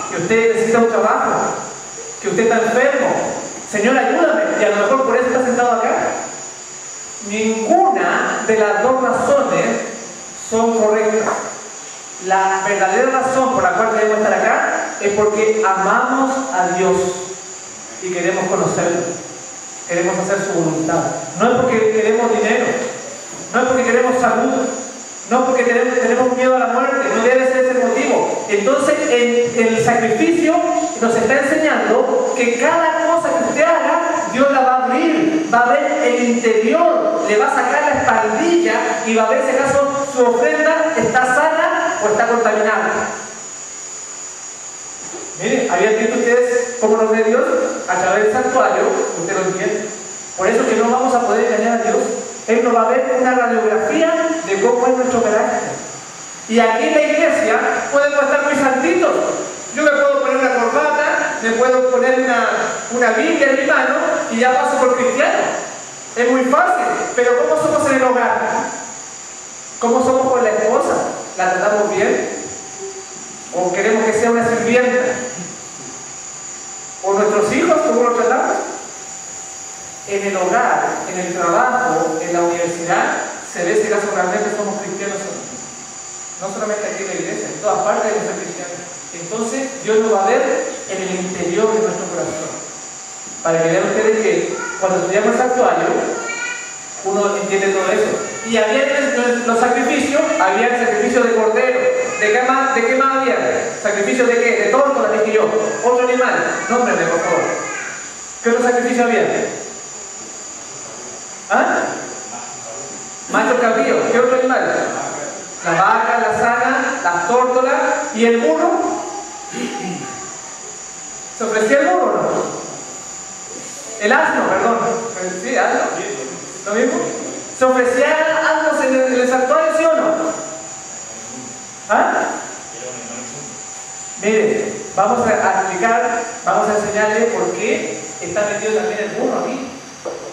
que usted necesita un trabajo, que usted está enfermo. Señor, ayúdame. Y a lo mejor por eso está sentado acá. Ninguna de las dos razones son correctas. La verdadera razón por la cual debemos estar acá es porque amamos a Dios y queremos conocerlo, queremos hacer su voluntad. No es porque queremos dinero, no es porque queremos salud, no es porque tenemos miedo a la muerte, no debe ser ese motivo. Entonces el sacrificio nos está enseñando que cada cosa que usted haga, Dios la va a abrir, va a ver el interior, le va a sacar la espaldilla y va a ver si acaso su ofrenda está sana o está contaminada. Miren, ¿habían visto ustedes cómo nos ve Dios? A través del santuario, usted lo entiende. Por eso que no vamos a poder engañar a Dios. Él nos va a ver una radiografía de cómo es nuestro carácter. Y aquí en la iglesia podemos estar muy santitos. Yo me puedo poner una corbata, me puedo poner una Biblia en mi mano y ya paso por cristiano. Es muy fácil, pero ¿cómo somos en el hogar? ¿Cómo somos con la esposa? ¿La tratamos bien? ¿O queremos que sea una sirvienta? ¿O nuestros hijos, cómo los tratamos? En el hogar, en el trabajo, en la universidad, se ve si acaso realmente somos cristianos o no. No solamente aquí en la iglesia, en todas partes debemos ser cristianos. Entonces, Dios lo va a ver en el interior de nuestro corazón. Para que vean ustedes que cuando estudiamos el santuario, uno entiende todo eso. Y había los sacrificios, había el sacrificio de cordero. ¿De qué más había? ¿Sacrificio de qué? De tórtola, dije yo. Otro animal. Nómbrame, por favor. ¿Qué otro sacrificio había? ¿Ah? Macho cabrío. ¿Qué otro animal? La vaca, la sana, las tórtolas y el burro. ¿Se ofrecía el burro o no? El asno, perdón. Sí, asno. ¿Lo mismo? ¿Se ofrecían asnos en el santuario, sí o no? ¿Ah? Miren, vamos a explicar, vamos a enseñarles por qué está metido también el burro aquí.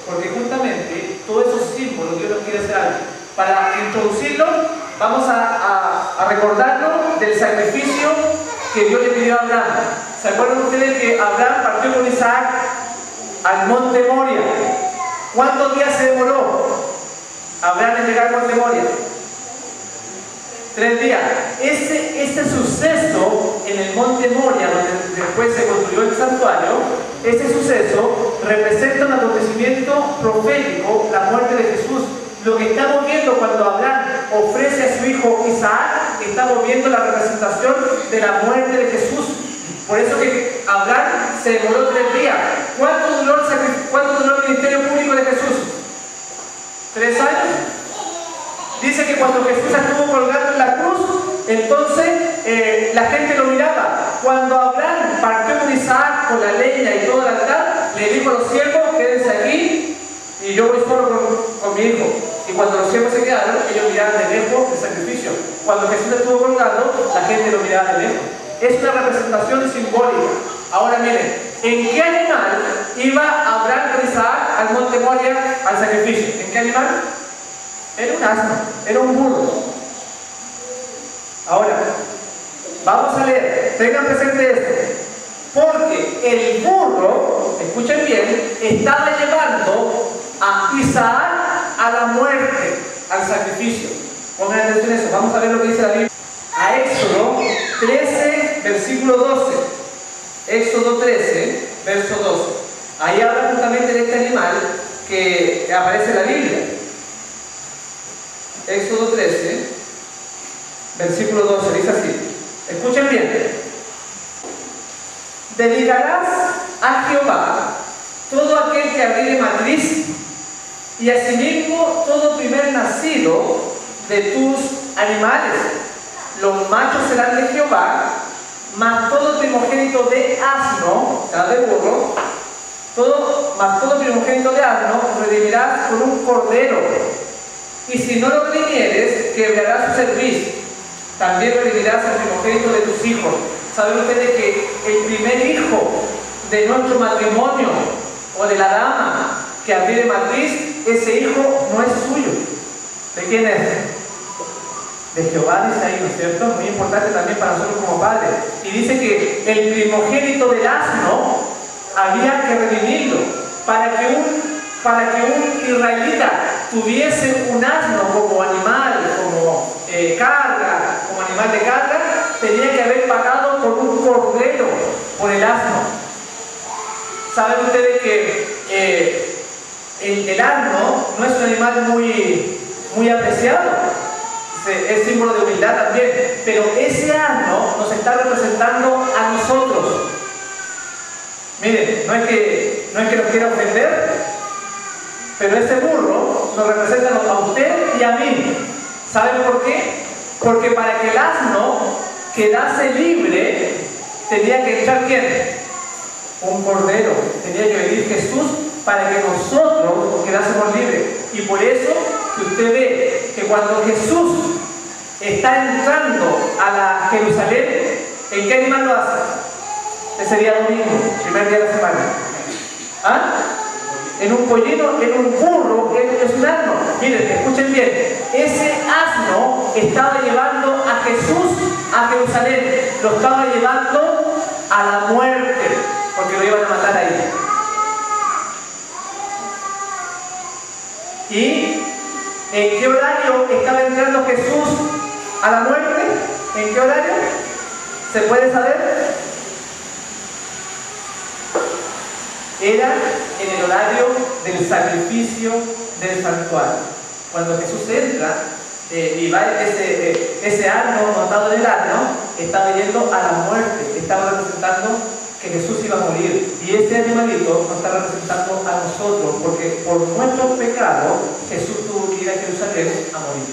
Porque justamente todos esos símbolos Dios nos quiere hacer algo. Para introducirlo, vamos a recordarnos del sacrificio que Dios le pidió a Abraham. ¿Se acuerdan ustedes que Abraham partió con Isaac al monte Moria? ¿Cuántos días se demoró Abraham en llegar al monte Moria? 3 días. Este suceso en el monte Moria, donde después se construyó el santuario, este suceso representa un acontecimiento profético, la muerte de Jesús. Lo que estamos viendo cuando Abraham ofrece a su hijo Isaac, estamos viendo la representación de la muerte de Jesús. Por eso que Abraham se demoró 3 días. ¿Cuánto duró el ministerio público de Jesús? 3 años. Dice que cuando Jesús estuvo colgado en la cruz, entonces la gente lo miraba. Cuando Abraham partió con Isaac, con la leña y todo el altar, le dijo a los siervos: quédense aquí y yo voy solo con mi hijo. Y cuando los siervos se quedaron, ellos miraban de lejos el sacrificio. Cuando Jesús estuvo colgado, la gente lo miraba de lejos. Es una representación simbólica. Ahora miren, ¿en qué animal iba Abraham con Isaac al monte Moria al sacrificio? ¿En qué animal? Era un asno, era un burro. Ahora, vamos a leer, tengan presente esto. Porque el burro, escuchen bien, estaba llevando a Isaac a la muerte, al sacrificio. Pongan atención a eso, vamos a ver lo que dice la Biblia. A Éxodo 13, versículo 12. Éxodo 13, verso 12. Ahí habla justamente de este animal que aparece en la Biblia. Éxodo 13, versículo 12, dice así. Escuchen bien. Dedicarás a Jehová todo aquel que abriere matriz, y asimismo todo primer nacido de tus animales. Los machos serán de Jehová, mas todo primogénito de asno, o sea, de burro, mas todo primogénito de asno redimirás con un cordero. Y si no lo redimieres, quebrarás su cerviz. También redimirás al primogénito de tus hijos. ¿Saben ustedes que el primer hijo de nuestro matrimonio o de la dama que abriere matriz, ese hijo no es suyo? ¿De quién es? De Jehová, dice ahí, ¿no es cierto? Muy importante también para nosotros como padres. Y dice que el primogénito del asno había que redimirlo para que un israelita tuviese un asno como animal, como carga, como animal de carga, tenía que haber pagado por un cordero por el asno. ¿Saben ustedes que el asno no es un animal muy apreciado? Es símbolo de humildad también, pero ese asno nos está representando a nosotros. Miren, no es que nos quiera ofender, pero ese burro nos representa a usted y a mí. ¿Saben por qué? Porque para que el asno quedase libre, tenía que echar ¿quién? Un cordero. Tenía que venir Jesús para que nosotros quedásemos libres. Y por eso que usted ve que cuando Jesús está entrando a la Jerusalén, ¿en qué animal lo hace? Ese día domingo, primer día de la semana. ¿Ah? en un pollino, en un burro, es un asno. Miren, escuchen bien, ese asno estaba llevando a Jesús a Jerusalén, lo estaba llevando a la muerte, porque lo iban a matar ahí. ¿Y en qué horario estaba entrando Jesús a la muerte? ¿En qué horario? ¿Se puede saber? Era en el horario del sacrificio del santuario. Cuando Jesús entra y va ese asno montado en el asno, estaba yendo a la muerte, estaba representando que Jesús iba a morir. Y ese animalito nos está representando a nosotros, porque por nuestros pecados Jesús tuvo que ir a Jerusalén a morir.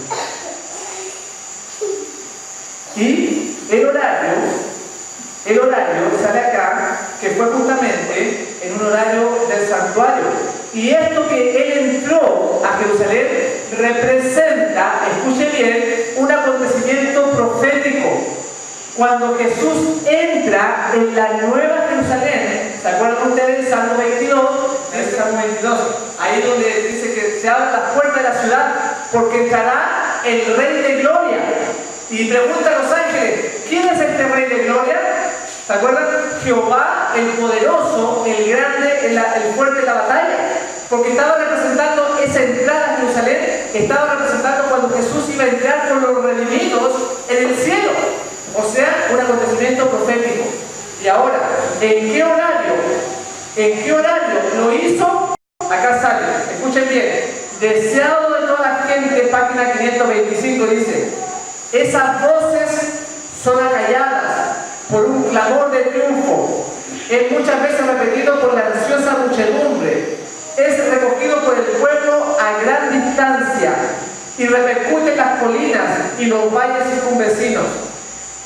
Y el horario sale acá, que fue justamente en un horario del santuario. Y esto que él entró a Jerusalén representa, escuche bien, un acontecimiento profético. Cuando Jesús entra en la nueva Jerusalén, ¿se acuerdan ustedes del Salmo 22? Es el Salmo 22, ahí donde dice que se abren las puertas de la ciudad, porque entrará el Rey de Gloria. Y pregunta a los ángeles, ¿quién es este Rey de Gloria? ¿Se acuerdan? Jehová, el poderoso, el grande, el fuerte en la batalla. Porque estaba representando esa entrada a Jerusalén, estaba representando cuando Jesús iba a entrar con los redimidos en el cielo. O sea, un acontecimiento profético. Y ahora, ¿en qué horario? ¿En qué horario lo hizo? Acá sale, escuchen bien. Deseado de toda la gente, página 525 dice: esas voces son acalladas por un clamor de triunfo. Es muchas veces repetido por la ansiosa muchedumbre. Es recogido por el pueblo a gran distancia y repercute en las colinas y los valles circunvecinos.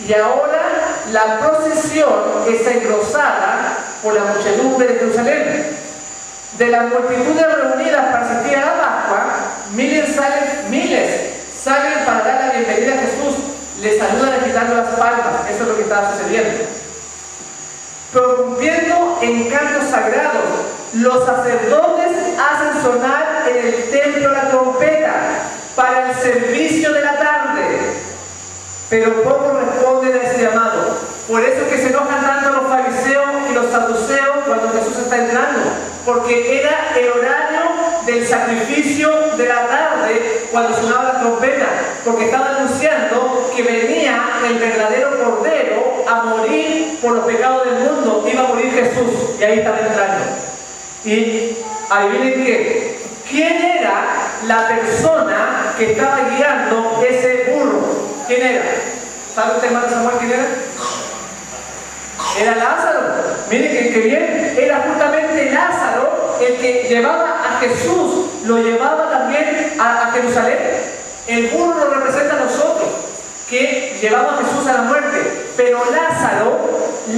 Y ahora la procesión es engrosada por la muchedumbre de Jerusalén. De las multitudes reunidas para asistir a la Pascua, miles salen para dar la bienvenida a Jesús. Le saludan agitando las palmas. Eso es lo que estaba sucediendo. Prorrumpiendo en cantos sagrados, los sacerdotes hacen sonar en el templo la trompeta para el servicio de la tarde. Pero pocos responden a ese llamado. Por eso es que se enojan tanto los fariseos y los saduceos cuando Jesús está entrando. Porque era el horario del sacrificio de la tarde cuando sonaba la trompeta. Porque estaba anunciando que venía el verdadero Cordero a morir por los pecados del mundo. Iba a morir Jesús. Y ahí estaba entrando. Y adivinen qué. ¿Quién era la persona que estaba guiando ese burro? ¿Quién era? ¿Sabe usted, hermano Samuel, quién era? Era Lázaro. Miren que bien, era justamente Lázaro el que llevaba a Jesús, lo llevaba también a Jerusalén. El burro lo representa a nosotros, que llevamos a Jesús a la muerte. Pero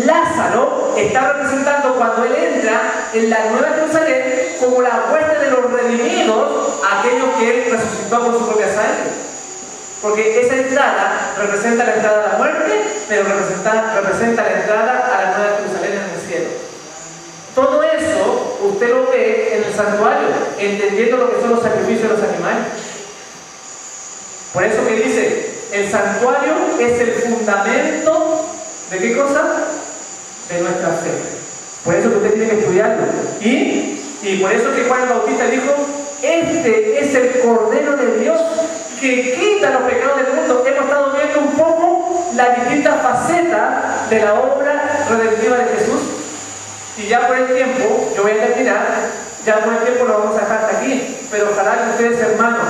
Lázaro está representando cuando él entra en la nueva Jerusalén como la hueste de los redimidos, aquellos que él resucitó con su propia sangre. Porque esa entrada representa la entrada a la muerte, pero representa la entrada a la nueva Jerusalén en el cielo. Todo eso usted lo ve en el santuario, entendiendo lo que son los sacrificios de los animales. Por eso que dice, el santuario es el fundamento ¿de qué cosa? De nuestra fe. Por eso que usted tiene que estudiarlo. Y por eso que Juan el Bautista dijo, este es el Cordero de Dios que quita los pecados del mundo. Hemos estado viendo un poco las distintas facetas de la obra redentiva de Jesús. Y ya por el tiempo, yo voy a terminar, ya por el tiempo lo vamos a dejar hasta aquí, pero ojalá que ustedes, hermanos,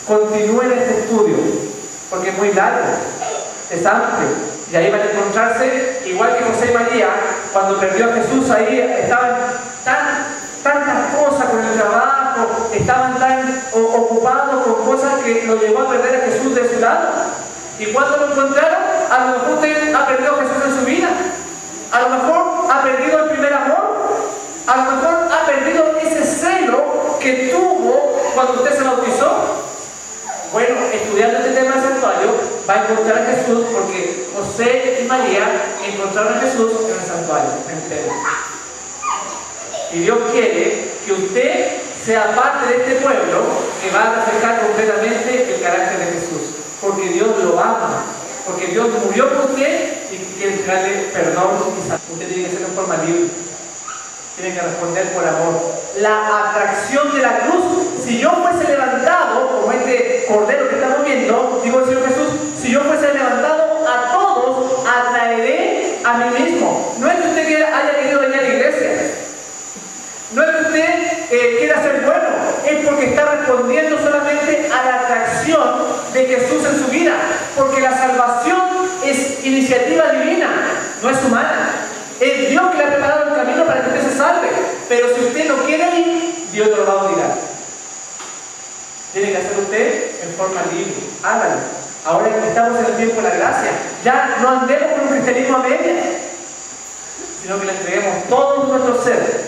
continúen este estudio, porque es muy largo, es amplio, y ahí van a encontrarse, igual que José y María, cuando perdió a Jesús, ahí estaban tantas cosas con el trabajo, estaban tan ocupados con cosas que lo llevó a perder a Jesús de su lado. Y cuando lo encontraron, a lo mejor usted ha perdido a Jesús en su vida, a lo mejor ha perdido el primer amor, a lo mejor ha perdido ese celo que tuvo cuando usted se bautizó. Bueno, estudiando este tema del santuario, va a encontrar a Jesús, porque José y María encontraron a Jesús en el santuario, en el templo. Y Dios quiere que usted sea parte de este pueblo que va a reflejar completamente el carácter de Jesús. Porque Dios lo ama, porque Dios murió por usted y quiere entregarle perdón y salud. Usted tiene que ser en forma libre, tiene que responder por amor. La atracción de la cruz, si yo fuese levantado, como este cordero que estamos viendo, digo el Señor Jesús, si yo fuese levantado, a todos atraeré a mí mismo. No es que usted haya querido venir a la iglesia, no es que usted quiera ser bueno, es porque está respondiendo solamente a la atracción de Jesús en su vida, porque la salvación es iniciativa divina, no es humana. Es Dios que le ha preparado el camino para que usted se salve, pero si usted no quiere ir, Dios no lo va a obligar. Tiene que hacer usted en forma libre, hágalo. Ahora que estamos en el tiempo de la gracia, ya no andemos con un cristianismo a medias, sino que le entreguemos todo nuestro ser,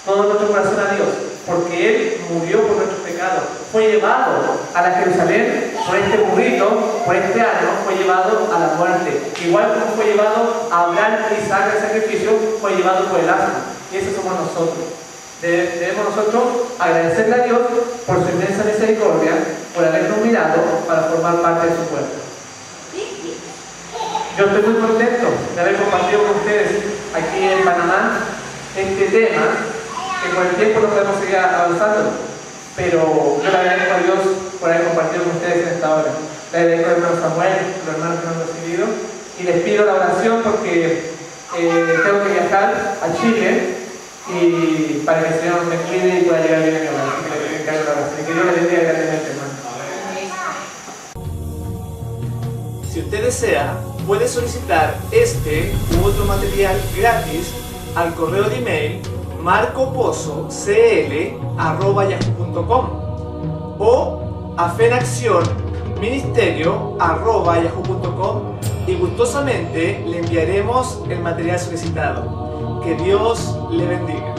todo nuestro corazón a Dios, porque Él murió por nuestros pecados, fue llevado a la Jerusalén por este burrito, por este año, fue llevado a la muerte, igual como fue llevado a Abraham y Isaac al sacrificio, fue llevado por el asno, y esos somos nosotros. Debemos nosotros agradecerle a Dios por su inmensa misericordia, por habernos mirado para formar parte de su pueblo. Yo estoy muy contento de haber compartido con ustedes aquí en Panamá este tema, que con el tiempo no podemos seguir avanzando, pero yo le agradezco a Dios por haber compartido con ustedes en esta hora. Le agradezco al hermano Samuel, los hermanos que nos han recibido, y les pido la oración porque tengo que viajar a Chile y para que el Señor me cuide y pueda llegar bien a mi hogar. Así que le encargo la oración. Y que Dios le bendiga grandemente, hermano. Si usted desea, puede solicitar este u otro material gratis al correo de email marcopozocl@yahoo.com o a fenaccionministerio@yahoo.com y gustosamente le enviaremos el material solicitado. Que Dios le bendiga.